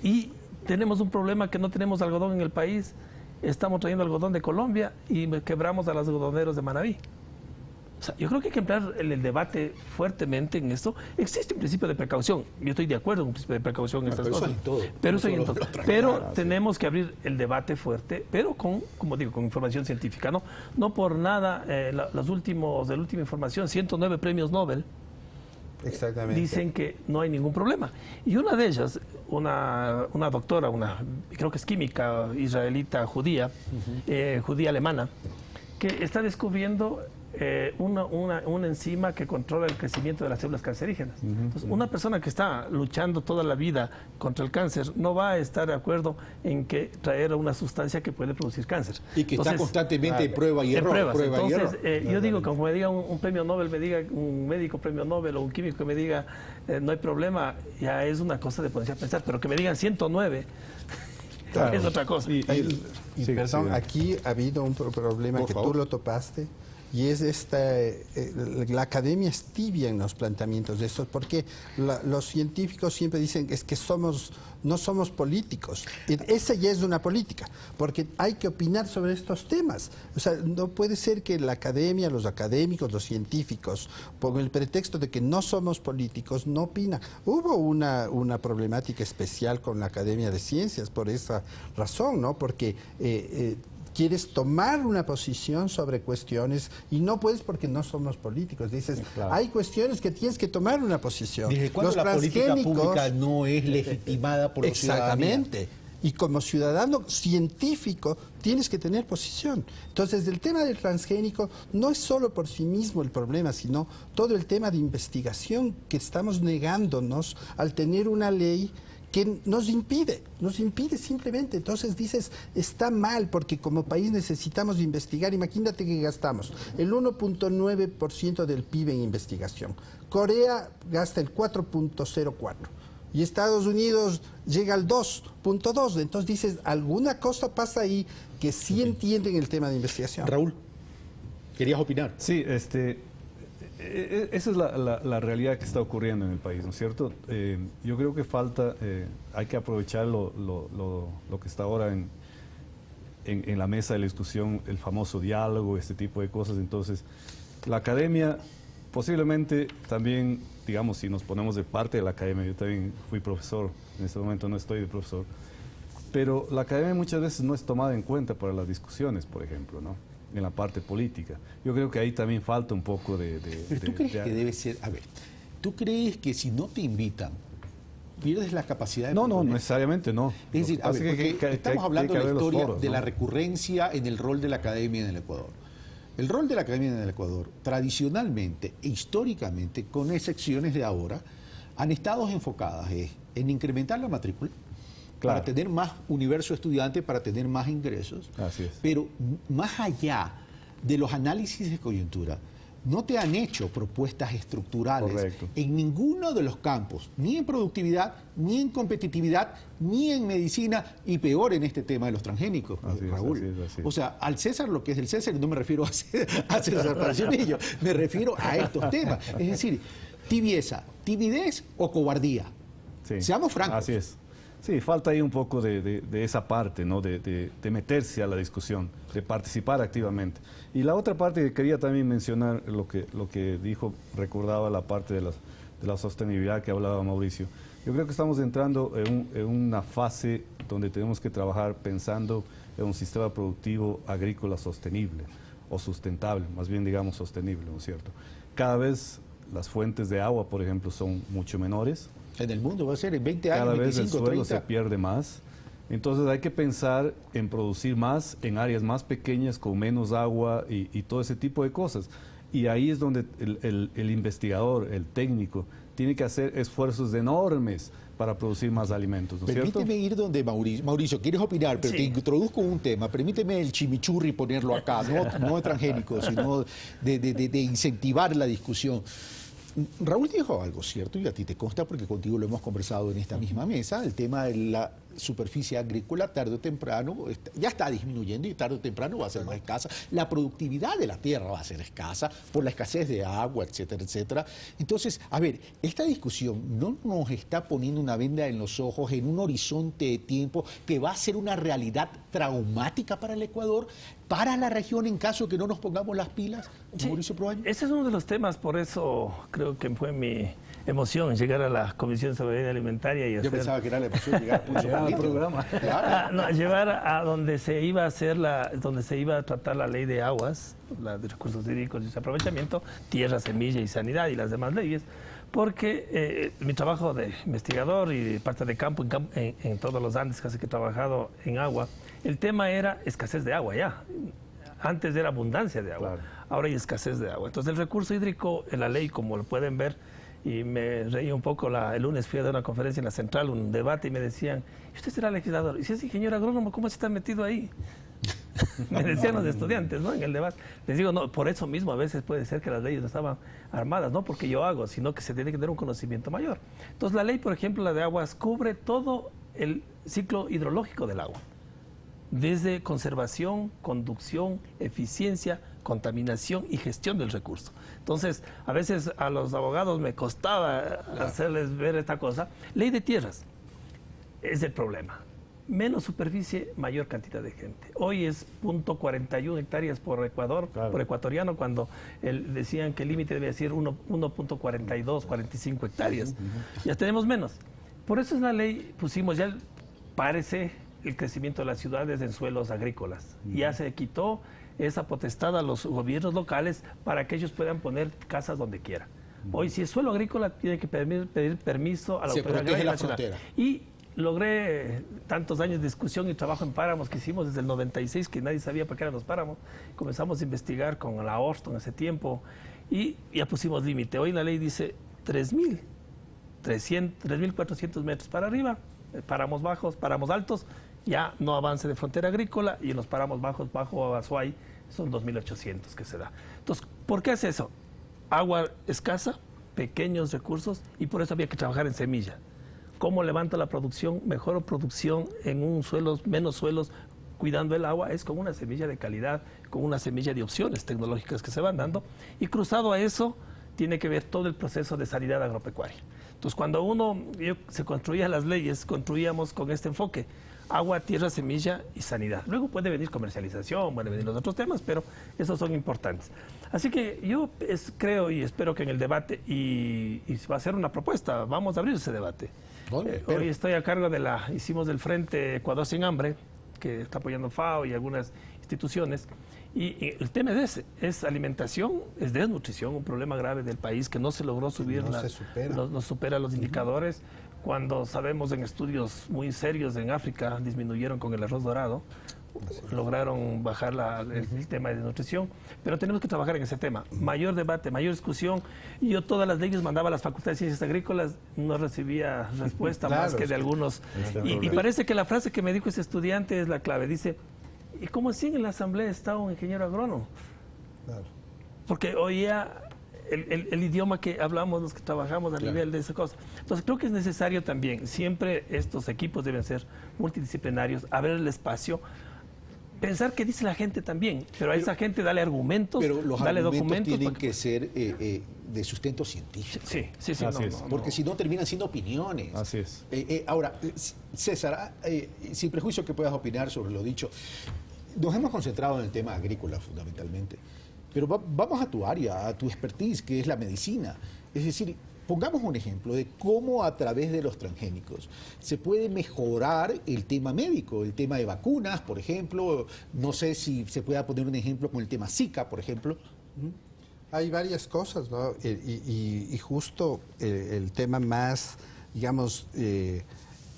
Y tenemos un problema que no tenemos algodón en el país. Estamos trayendo algodón de Colombia y quebramos a los algodoneros de Manabí. O sea, yo creo que hay que emplear el debate fuertemente en esto. Existe un principio de precaución. Yo estoy de acuerdo con un principio de precaución en estas
pero eso
cosas.
en todo.
Pero,
No
eso hay en
solo
todo.
lo trae.
Pero
Claro,
tenemos que abrir el debate fuerte, pero con, como digo, con información científica. No por nada, la última información, 109 premios Nobel,
Exactamente.
dicen que no hay ningún problema. Y una de ellas, una doctora, creo que es química israelita judía, judía alemana, que está descubriendo una enzima que controla el crecimiento de las células cancerígenas. Entonces, una persona que está luchando toda la vida contra el cáncer no va a estar de acuerdo en que traer una sustancia que puede producir cáncer.
Y que está constantemente en prueba y
en
error.
pruebas.
Prueba y
Entonces,
error.
yo digo, como me diga un premio Nobel, me diga un médico premio Nobel o un químico que me diga no hay problema, ya es una cosa de ponerse a pensar, pero que me digan 109
Claro.
es otra cosa.
Y
Sí,
perdón,
sí.
aquí ha habido un problema
Por
que
favor.
tú lo topaste, y es la academia es tibia en los planteamientos de esto, porque los científicos siempre dicen es que no somos políticos. Esa ya es una política, porque hay que opinar sobre estos temas. O sea, no puede ser que la academia, los académicos, los científicos, con el pretexto de que no somos políticos, no opinan. Hubo una problemática especial con la Academia de Ciencias por esa razón, ¿no? Porque quieres tomar una posición sobre cuestiones y no puedes porque no somos políticos. Dices,
Claro.
hay cuestiones que tienes que tomar una posición.
¿Desde cuándo
Los
la política
transgénicos-
pública no es legitimada por los ciudadanos?
Exactamente. Y como ciudadano científico tienes que tener posición. Entonces, el tema del transgénico no es solo por sí mismo el problema, sino todo el tema de investigación que estamos negándonos al tener una ley que nos impide simplemente. Entonces dices, está mal porque como país necesitamos investigar. Imagínate que gastamos el 1.9% del PIB en investigación. Corea gasta el 4.04%. Y Estados Unidos llega al 2.2. Entonces dices, alguna cosa pasa ahí que sí entienden el tema de investigación.
Raúl, ¿querías opinar?
Sí, esa es la realidad que está ocurriendo en el país, ¿no es cierto? Yo creo que falta, hay que aprovechar lo que está ahora en la mesa de la discusión, el famoso diálogo, este tipo de cosas. Entonces, la academia posiblemente también, digamos, si nos ponemos de parte de la academia, yo también fui profesor, en este momento no estoy de profesor, pero la academia muchas veces no es tomada en cuenta para las discusiones, por ejemplo, ¿no? En la parte política. Yo creo que ahí también falta un poco de...
Pero tú crees que debe ser... A ver, ¿tú crees que si no te invitan, pierdes la capacidad de...
No, no, necesariamente no.
Es decir, a ver, estamos hablando de la historia de la recurrencia en el rol de la academia en el Ecuador. El rol de la academia en el Ecuador, tradicionalmente e históricamente, con excepciones de ahora, han estado enfocadas en incrementar la matrícula, claro, para tener más universo de estudiantes, para tener más ingresos.
Así es.
Pero más allá de los análisis de coyuntura, no te han hecho propuestas estructurales.
Correcto.
En ninguno de los campos, ni en productividad, ni en competitividad, ni en medicina, y peor en este tema de los transgénicos, Raúl.
Así es.
O sea, al César lo que es del César, no me refiero a César Paracionillo, me refiero a estos temas. Es decir, tibieza, timidez o cobardía.
Sí.
Seamos francos.
Así es. Sí, falta ahí un poco de esa parte, ¿no? De meterse a la discusión, de participar activamente. Y la otra parte que quería también mencionar, lo que dijo, recordaba la parte de la sostenibilidad que hablaba Mauricio. Yo creo que estamos entrando en una fase donde tenemos que trabajar pensando en un sistema productivo agrícola sostenible, o sustentable, más bien digamos sostenible, ¿no es cierto? Cada vez las fuentes de agua, por ejemplo, son mucho menores.
En el mundo va a ser en 20 años,
cada vez
25,
el suelo
30.
se pierde más. Entonces hay que pensar en producir más en áreas más pequeñas, con menos agua y todo ese tipo de cosas. Y ahí es donde el investigador, el técnico, tiene que hacer esfuerzos enormes para producir más alimentos, ¿no es cierto?
Permíteme ir donde Mauricio. Mauricio, ¿quieres opinar? Pero
sí,
te introduzco un tema. Permíteme el chimichurri ponerlo acá, no de transgénico, sino de incentivar la discusión. Raúl dijo algo cierto, y a ti te consta porque contigo lo hemos conversado en esta misma mesa, el tema de la superficie agrícola tarde o temprano ya está disminuyendo y tarde o temprano va a ser más escasa. La productividad de la tierra va a ser escasa por la escasez de agua, etcétera, etcétera. Entonces, a ver, esta discusión no nos está poniendo una venda en los ojos en un horizonte de tiempo que va a ser una realidad traumática para el Ecuador, para la región en caso que no nos pongamos las pilas,
sí,
Mauricio Proaño.
Ese es uno de los temas, por eso creo que fue mi emoción llegar a la Comisión de Soberanía Alimentaria y
Yo
hacer...
pensaba que era la emoción llegar al
programa.
Claro.
No, llevar a donde se iba a hacer donde se iba a tratar la ley de aguas, la de recursos hídricos y su aprovechamiento, tierra, semilla y sanidad y las demás leyes, porque mi trabajo de investigador y de parte de campo en todos los Andes casi que he trabajado en agua, el tema era escasez de agua ya. Antes era abundancia de agua, claro, ahora hay escasez de agua. Entonces el recurso hídrico en la ley, como lo pueden ver, y me reí un poco, el lunes fui a dar una conferencia en la central, un debate, y me decían, ¿usted será legislador? Y si es ingeniero agrónomo, ¿cómo se está metido ahí? Me decían los estudiantes, ¿no? En el debate. Les digo, no, por eso mismo a veces puede ser que las leyes no estaban armadas, no porque yo hago, sino que se tiene que tener un conocimiento mayor. Entonces la ley, por ejemplo, la de aguas, cubre todo el ciclo hidrológico del agua. Desde conservación, conducción, eficiencia, contaminación y gestión del recurso. Entonces, a veces a los abogados me costaba hacerles ver esta cosa. Ley de tierras es el problema. Menos superficie, mayor cantidad de gente. Hoy es 0.41 hectáreas por Ecuador, claro, por ecuatoriano, cuando decían que el límite debe ser 1.42, 45 hectáreas. Ya tenemos menos. Por eso en la ley pusimos, ya parece, el crecimiento de las ciudades en suelos agrícolas. Ya se quitó esa potestad a los gobiernos locales para que ellos puedan poner casas donde quieran. Hoy, si es suelo agrícola, tiene que pedir permiso a la Autoridad Agraria Nacional. Y logré tantos años de discusión y trabajo en páramos que hicimos desde el 96, que nadie sabía para qué eran los páramos. Comenzamos a investigar con la Orston en ese tiempo y ya pusimos límite. Hoy la ley dice 3.400 metros para arriba, páramos bajos, páramos altos, ya no avance de frontera agrícola, y en los páramos bajos, bajo Azuay, son 2.800 que se da. Entonces, ¿por qué hace eso? Agua escasa, pequeños recursos, y por eso había que trabajar en semilla. ¿Cómo levanto la producción? Mejor producción en un suelo, menos suelos, cuidando el agua, es con una semilla de calidad, con una semilla de opciones tecnológicas que se van dando, y cruzado a eso tiene que ver todo el proceso de sanidad agropecuaria. Entonces, cuando se construían las leyes, construíamos con este enfoque: agua, tierra, semilla y sanidad. Luego puede venir comercialización, pueden venir los otros temas, pero esos son importantes. Así que yo creo y espero que en el debate, y va a ser una propuesta, vamos a abrir ese debate. Hoy estoy a cargo hicimos del Frente Ecuador Sin Hambre, que está apoyando FAO y algunas instituciones, y el tema es alimentación, es desnutrición, un problema grave del país que no se logró subir, no supera los indicadores, cuando sabemos en estudios muy serios en África disminuyeron con el arroz dorado, lograron bajar el tema de nutrición, pero tenemos que trabajar en ese tema. Mayor debate, mayor discusión. Yo todas las leyes mandaba a las facultades de ciencias agrícolas, no recibía respuesta más que de algunos. Y parece que la frase que me dijo ese estudiante es la clave. Dice: ¿y cómo así en la asamblea está un ingeniero agrónomo? Claro. Porque oía el idioma que hablamos los que trabajamos a nivel de esa cosa. Entonces creo que es necesario también, siempre estos equipos deben ser multidisciplinarios, abrir el espacio, pensar qué dice la gente también, pero a esa gente dale argumentos, dale documentos.
Tienen que ser de sustento científico.
Sí.
Porque si no terminan siendo opiniones.
Así es.
Ahora, César, sin prejuicio que puedas opinar sobre lo dicho, nos hemos concentrado en el tema agrícola fundamentalmente, pero vamos a tu área, a tu expertise, que es la medicina. Es decir, pongamos un ejemplo de cómo a través de los transgénicos se puede mejorar el tema médico, el tema de vacunas, por ejemplo. No sé si se pueda poner un ejemplo con el tema Zika, por ejemplo.
Hay varias cosas, ¿no? Y justo el tema más, digamos,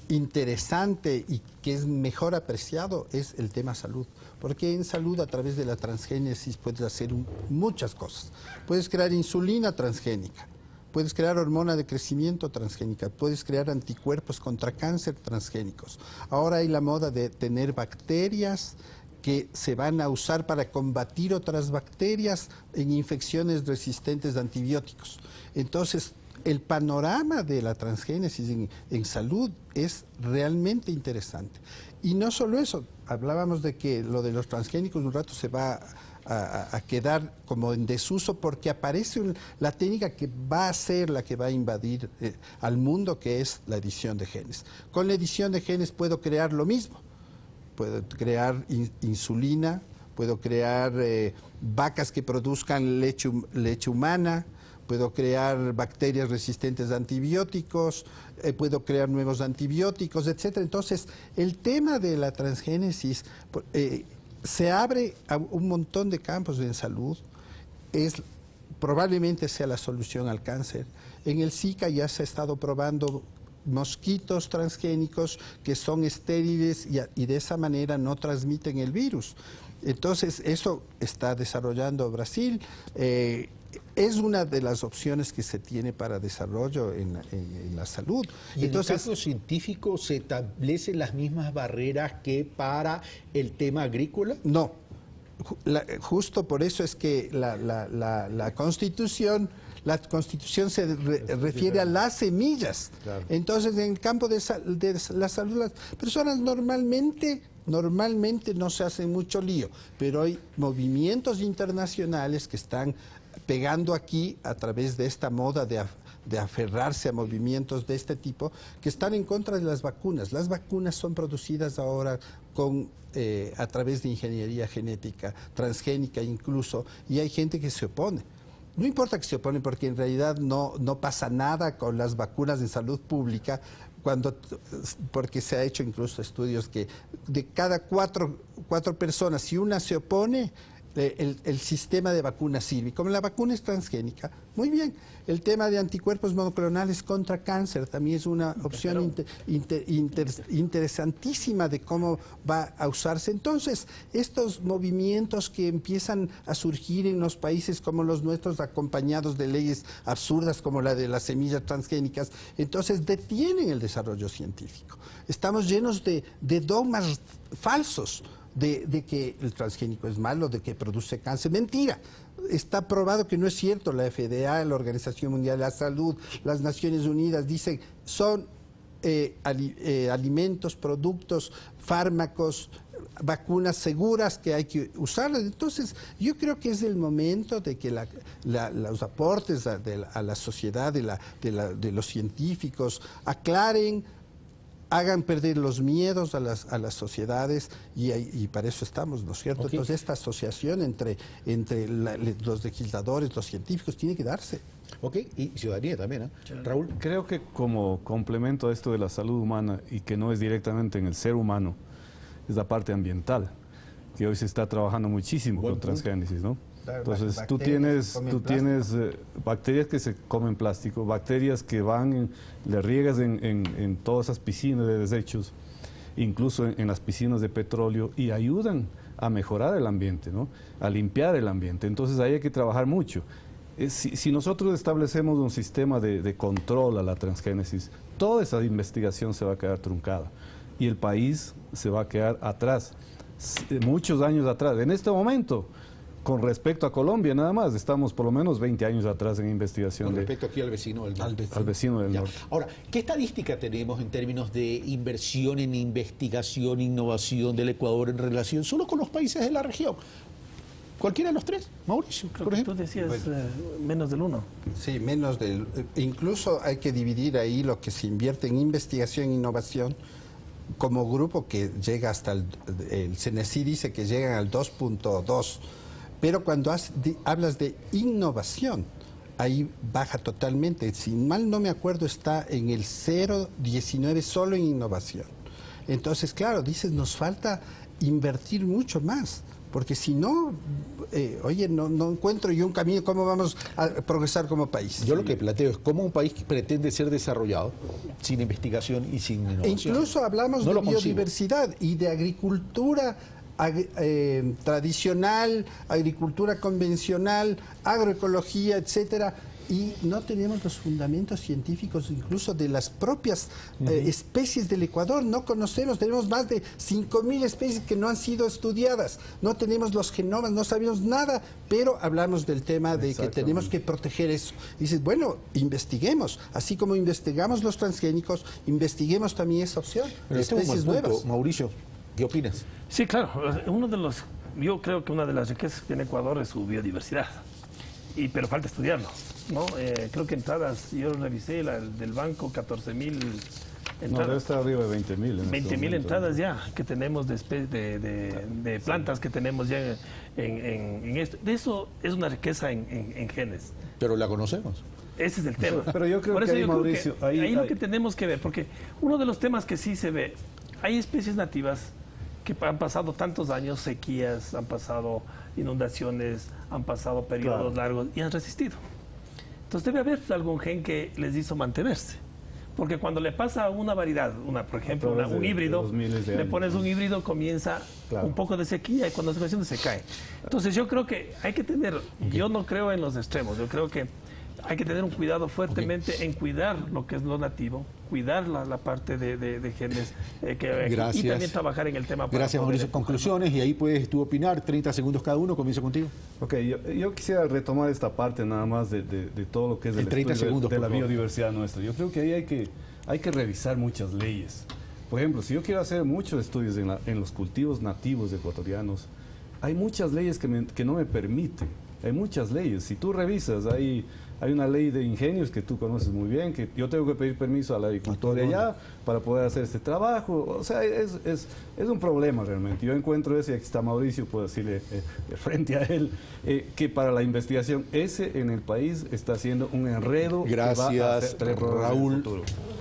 interesante y que es mejor apreciado es el tema salud. Porque en salud, a través de la transgénesis, puedes hacer muchas cosas. Puedes crear insulina transgénica, puedes crear hormona de crecimiento transgénica, puedes crear anticuerpos contra cáncer transgénicos. Ahora hay la moda de tener bacterias que se van a usar para combatir otras bacterias en infecciones resistentes a antibióticos. Entonces, el panorama de la transgénesis en salud es realmente interesante. Y no solo eso, hablábamos de que lo de los transgénicos un rato se va a quedar como en desuso porque aparece la técnica que va a ser la que va a invadir al mundo, que es la edición de genes. Con la edición de genes puedo crear lo mismo. Puedo crear insulina, puedo crear vacas que produzcan leche humana, puedo crear bacterias resistentes a antibióticos, puedo crear nuevos antibióticos, etc. Entonces, el tema de la transgénesis se abre a un montón de campos en salud. Probablemente sea la solución al cáncer. En el Zika ya se ha estado probando mosquitos transgénicos que son estériles y de esa manera no transmiten el virus. Entonces, eso está desarrollando Brasil. Es una de las opciones que se tiene para desarrollo en la salud.
¿Y entonces, en el caso científico se establecen las mismas barreras que para el tema agrícola?
No. Justo por eso es que la Constitución se refiere a las semillas. Claro. Entonces, en el campo de la salud, las personas normalmente no se hacen mucho lío, pero hay movimientos internacionales que están pegando aquí a través de esta moda de aferrarse a movimientos de este tipo, que están en contra de las vacunas. Las vacunas son producidas ahora a través de ingeniería genética, transgénica incluso, y hay gente que se opone. No importa que se opone, porque en realidad no pasa nada con las vacunas en salud pública, porque se ha hecho incluso estudios que de cada cuatro personas, si una se opone, el sistema de vacunas sirve. Como la vacuna es transgénica, muy bien. El tema de anticuerpos monoclonales contra cáncer también es una opción interesantísima de cómo va a usarse. Entonces, estos movimientos que empiezan a surgir en los países como los nuestros, acompañados de leyes absurdas como la de las semillas transgénicas, entonces detienen el desarrollo científico. Estamos llenos de dogmas falsos. De que el transgénico es malo, de que produce cáncer. Mentira. Está probado que no es cierto. La FDA, la Organización Mundial de la Salud, las Naciones Unidas dicen son alimentos, productos, fármacos, vacunas seguras que hay que usarlas. Entonces, yo creo que es el momento de que los aportes a la sociedad, de los científicos, aclaren, hagan perder los miedos a las sociedades y para eso estamos, ¿no es cierto?
Okay.
Entonces esta asociación entre los legisladores, los científicos, tiene que darse.
Ok, y ciudadanía también, ¿eh? Raúl.
Creo que como complemento a esto de la salud humana y que no es directamente en el ser humano, es la parte ambiental, que hoy se está trabajando muchísimo con transgénesis, ¿no? Entonces tú tienes bacterias que se comen plástico, bacterias que van, le riegas en todas esas piscinas de desechos, incluso en las piscinas de petróleo, y ayudan a mejorar el ambiente, ¿no? A limpiar el ambiente. Entonces ahí hay que trabajar mucho. Si nosotros establecemos un sistema de control a la transgénesis, toda esa investigación se va a quedar truncada y el país se va a quedar atrás, muchos años atrás. En este momento, con respecto a Colombia nada más, estamos por lo menos 20 años atrás en investigación.
Con respecto aquí al vecino del norte.
Al vecino del norte.
Ahora, ¿qué estadística tenemos en términos de inversión en investigación, innovación del Ecuador en relación solo con los países de la región? ¿Cualquiera de los tres? Mauricio,
Creo
por
que
ejemplo.
tú decías menos del 1.
Sí, menos del... Incluso hay que dividir ahí lo que se invierte en investigación e innovación como grupo que llega hasta el CNECI dice que llegan al 2.2, pero cuando hablas de innovación, ahí baja totalmente. Si mal no me acuerdo, está en el 0.19 solo en innovación. Entonces, claro, dices, nos falta invertir mucho más. Porque si no, oye, no encuentro yo un camino, ¿cómo vamos a progresar como país?
Yo lo que planteo es cómo un país que pretende ser desarrollado sin investigación y sin innovación.
E incluso hablamos de biodiversidad y de agricultura tradicional, agricultura convencional, agroecología, etcétera. Y no tenemos los fundamentos científicos incluso de las propias especies del Ecuador. No conocemos, tenemos más de 5.000 especies que no han sido estudiadas. No tenemos los genomas, no sabemos nada, pero hablamos del tema de que tenemos que proteger eso. Y dices, bueno, investiguemos. Así como investigamos los transgénicos, investiguemos también esa opción de especies nuevas.
Mauricio, ¿qué opinas?
Sí, claro. Yo creo que una de las riquezas que tiene Ecuador es su biodiversidad. Pero falta estudiarlo, ¿no? Creo que entradas, yo revisé del banco, 14.000 entradas.
No, debe estar arriba de 20.000.
20.000 entradas ya que tenemos de plantas que tenemos ya en esto. De eso es una riqueza en genes.
Pero la conocemos.
Ese es el tema.
Pero yo creo
Por eso
que
yo
Mauricio,
creo que ahí lo que tenemos que ver, porque uno de los temas que sí se ve, hay especies nativas que han pasado tantos años, sequías, han pasado inundaciones, han pasado periodos largos y han resistido. Entonces debe haber algún gen que les hizo mantenerse. Porque cuando le pasa a una variedad, por ejemplo, un híbrido, le pones un híbrido, comienza un poco de sequía y cuando se conciende se cae. Entonces yo creo que hay que tener, yo no creo en los extremos, yo creo que hay que tener un cuidado fuertemente en cuidar lo que es lo nativo, cuidar la parte de genes y también trabajar en el tema.
Gracias, Mauricio. Conclusiones, y ahí puedes tú opinar, 30 segundos cada uno, comienzo contigo.
Ok, yo quisiera retomar esta parte nada más de todo lo que es el estudio de la biodiversidad nuestra. Yo creo que ahí hay que revisar muchas leyes. Por ejemplo, si yo quiero hacer muchos estudios en los cultivos nativos ecuatorianos, hay muchas leyes que no me permiten. Hay muchas leyes. Si tú revisas, hay una ley de ingenios que tú conoces muy bien, que yo tengo que pedir permiso al agricultor de allá para poder hacer este trabajo. O sea, es un problema realmente. Yo encuentro ese, y aquí está Mauricio, puedo decirle frente a él, que para la investigación ese en el país está haciendo un enredo.
Gracias, Raúl.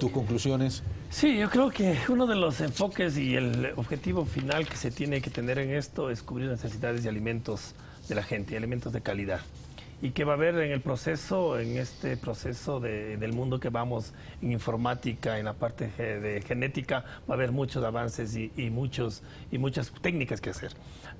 ¿Tus conclusiones?
Sí, yo creo que uno de los enfoques y el objetivo final que se tiene que tener en esto es cubrir necesidades de alimentos de la gente, alimentos de calidad. Y que va a haber en el proceso, en este proceso del mundo que vamos en informática, en la parte de genética, va a haber muchos avances y muchas técnicas que hacer.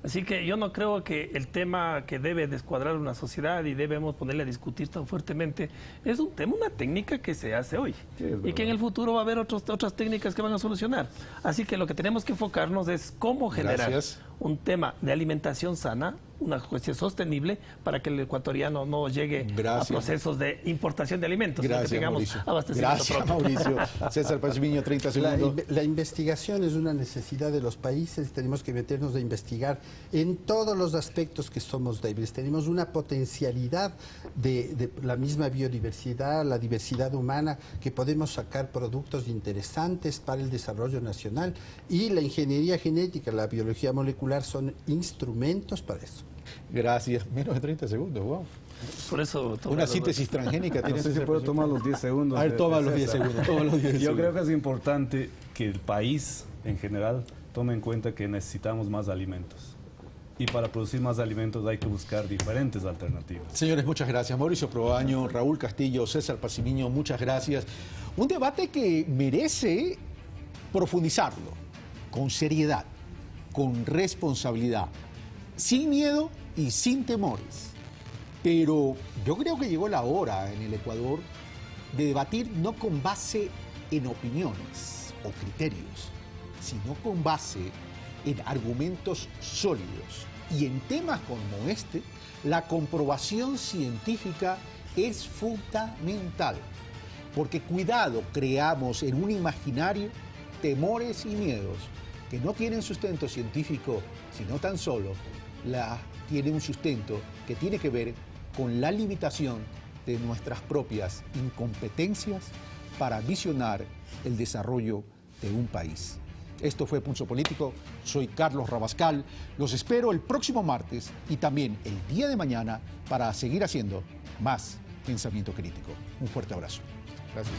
Así que yo no creo que el tema que debe descuadrar una sociedad y debemos ponerle a discutir tan fuertemente es un tema, una técnica que se hace hoy. Sí, y que en el futuro va a haber otras técnicas que van a solucionar. Así que lo que tenemos que enfocarnos es cómo generar un tema de alimentación sana, una cuestión sostenible para que el ecuatoriano no llegue a procesos de importación de alimentos, sino que tengamos abastecimiento propio.
Mauricio. César Pazmiño, 30 segundos.
La investigación es una necesidad de los países, tenemos que meternos a investigar en todos los aspectos que somos débiles. Tenemos una potencialidad de la misma biodiversidad, la diversidad humana, que podemos sacar productos interesantes para el desarrollo nacional, y la ingeniería genética, la biología molecular son instrumentos para eso.
Gracias. Menos de 30 segundos, wow.
Por eso
una síntesis transgénica.
No sé si puedo tomar los 10 segundos.
A ver, toma los 10 segundos.
Yo creo que es importante que el país en general tome en cuenta que necesitamos más alimentos. Y para producir más alimentos hay que buscar diferentes alternativas.
Señores, muchas gracias. Mauricio Proaño, Raúl Castillo, César Pazmiño, muchas gracias. Un debate que merece profundizarlo con seriedad, con responsabilidad, sin miedo y sin temores. Pero yo creo que llegó la hora en el Ecuador de debatir no con base en opiniones o criterios, sino con base en argumentos sólidos. Y en temas como este, la comprobación científica es fundamental. Porque cuidado, creamos en un imaginario temores y miedos que no tienen sustento científico, sino tan solo tienen un sustento que tiene que ver con la limitación de nuestras propias incompetencias para visionar el desarrollo de un país. Esto fue Pulso Político, soy Carlos Rabascal, los espero el próximo martes y también el día de mañana para seguir haciendo más pensamiento crítico. Un fuerte abrazo. Gracias.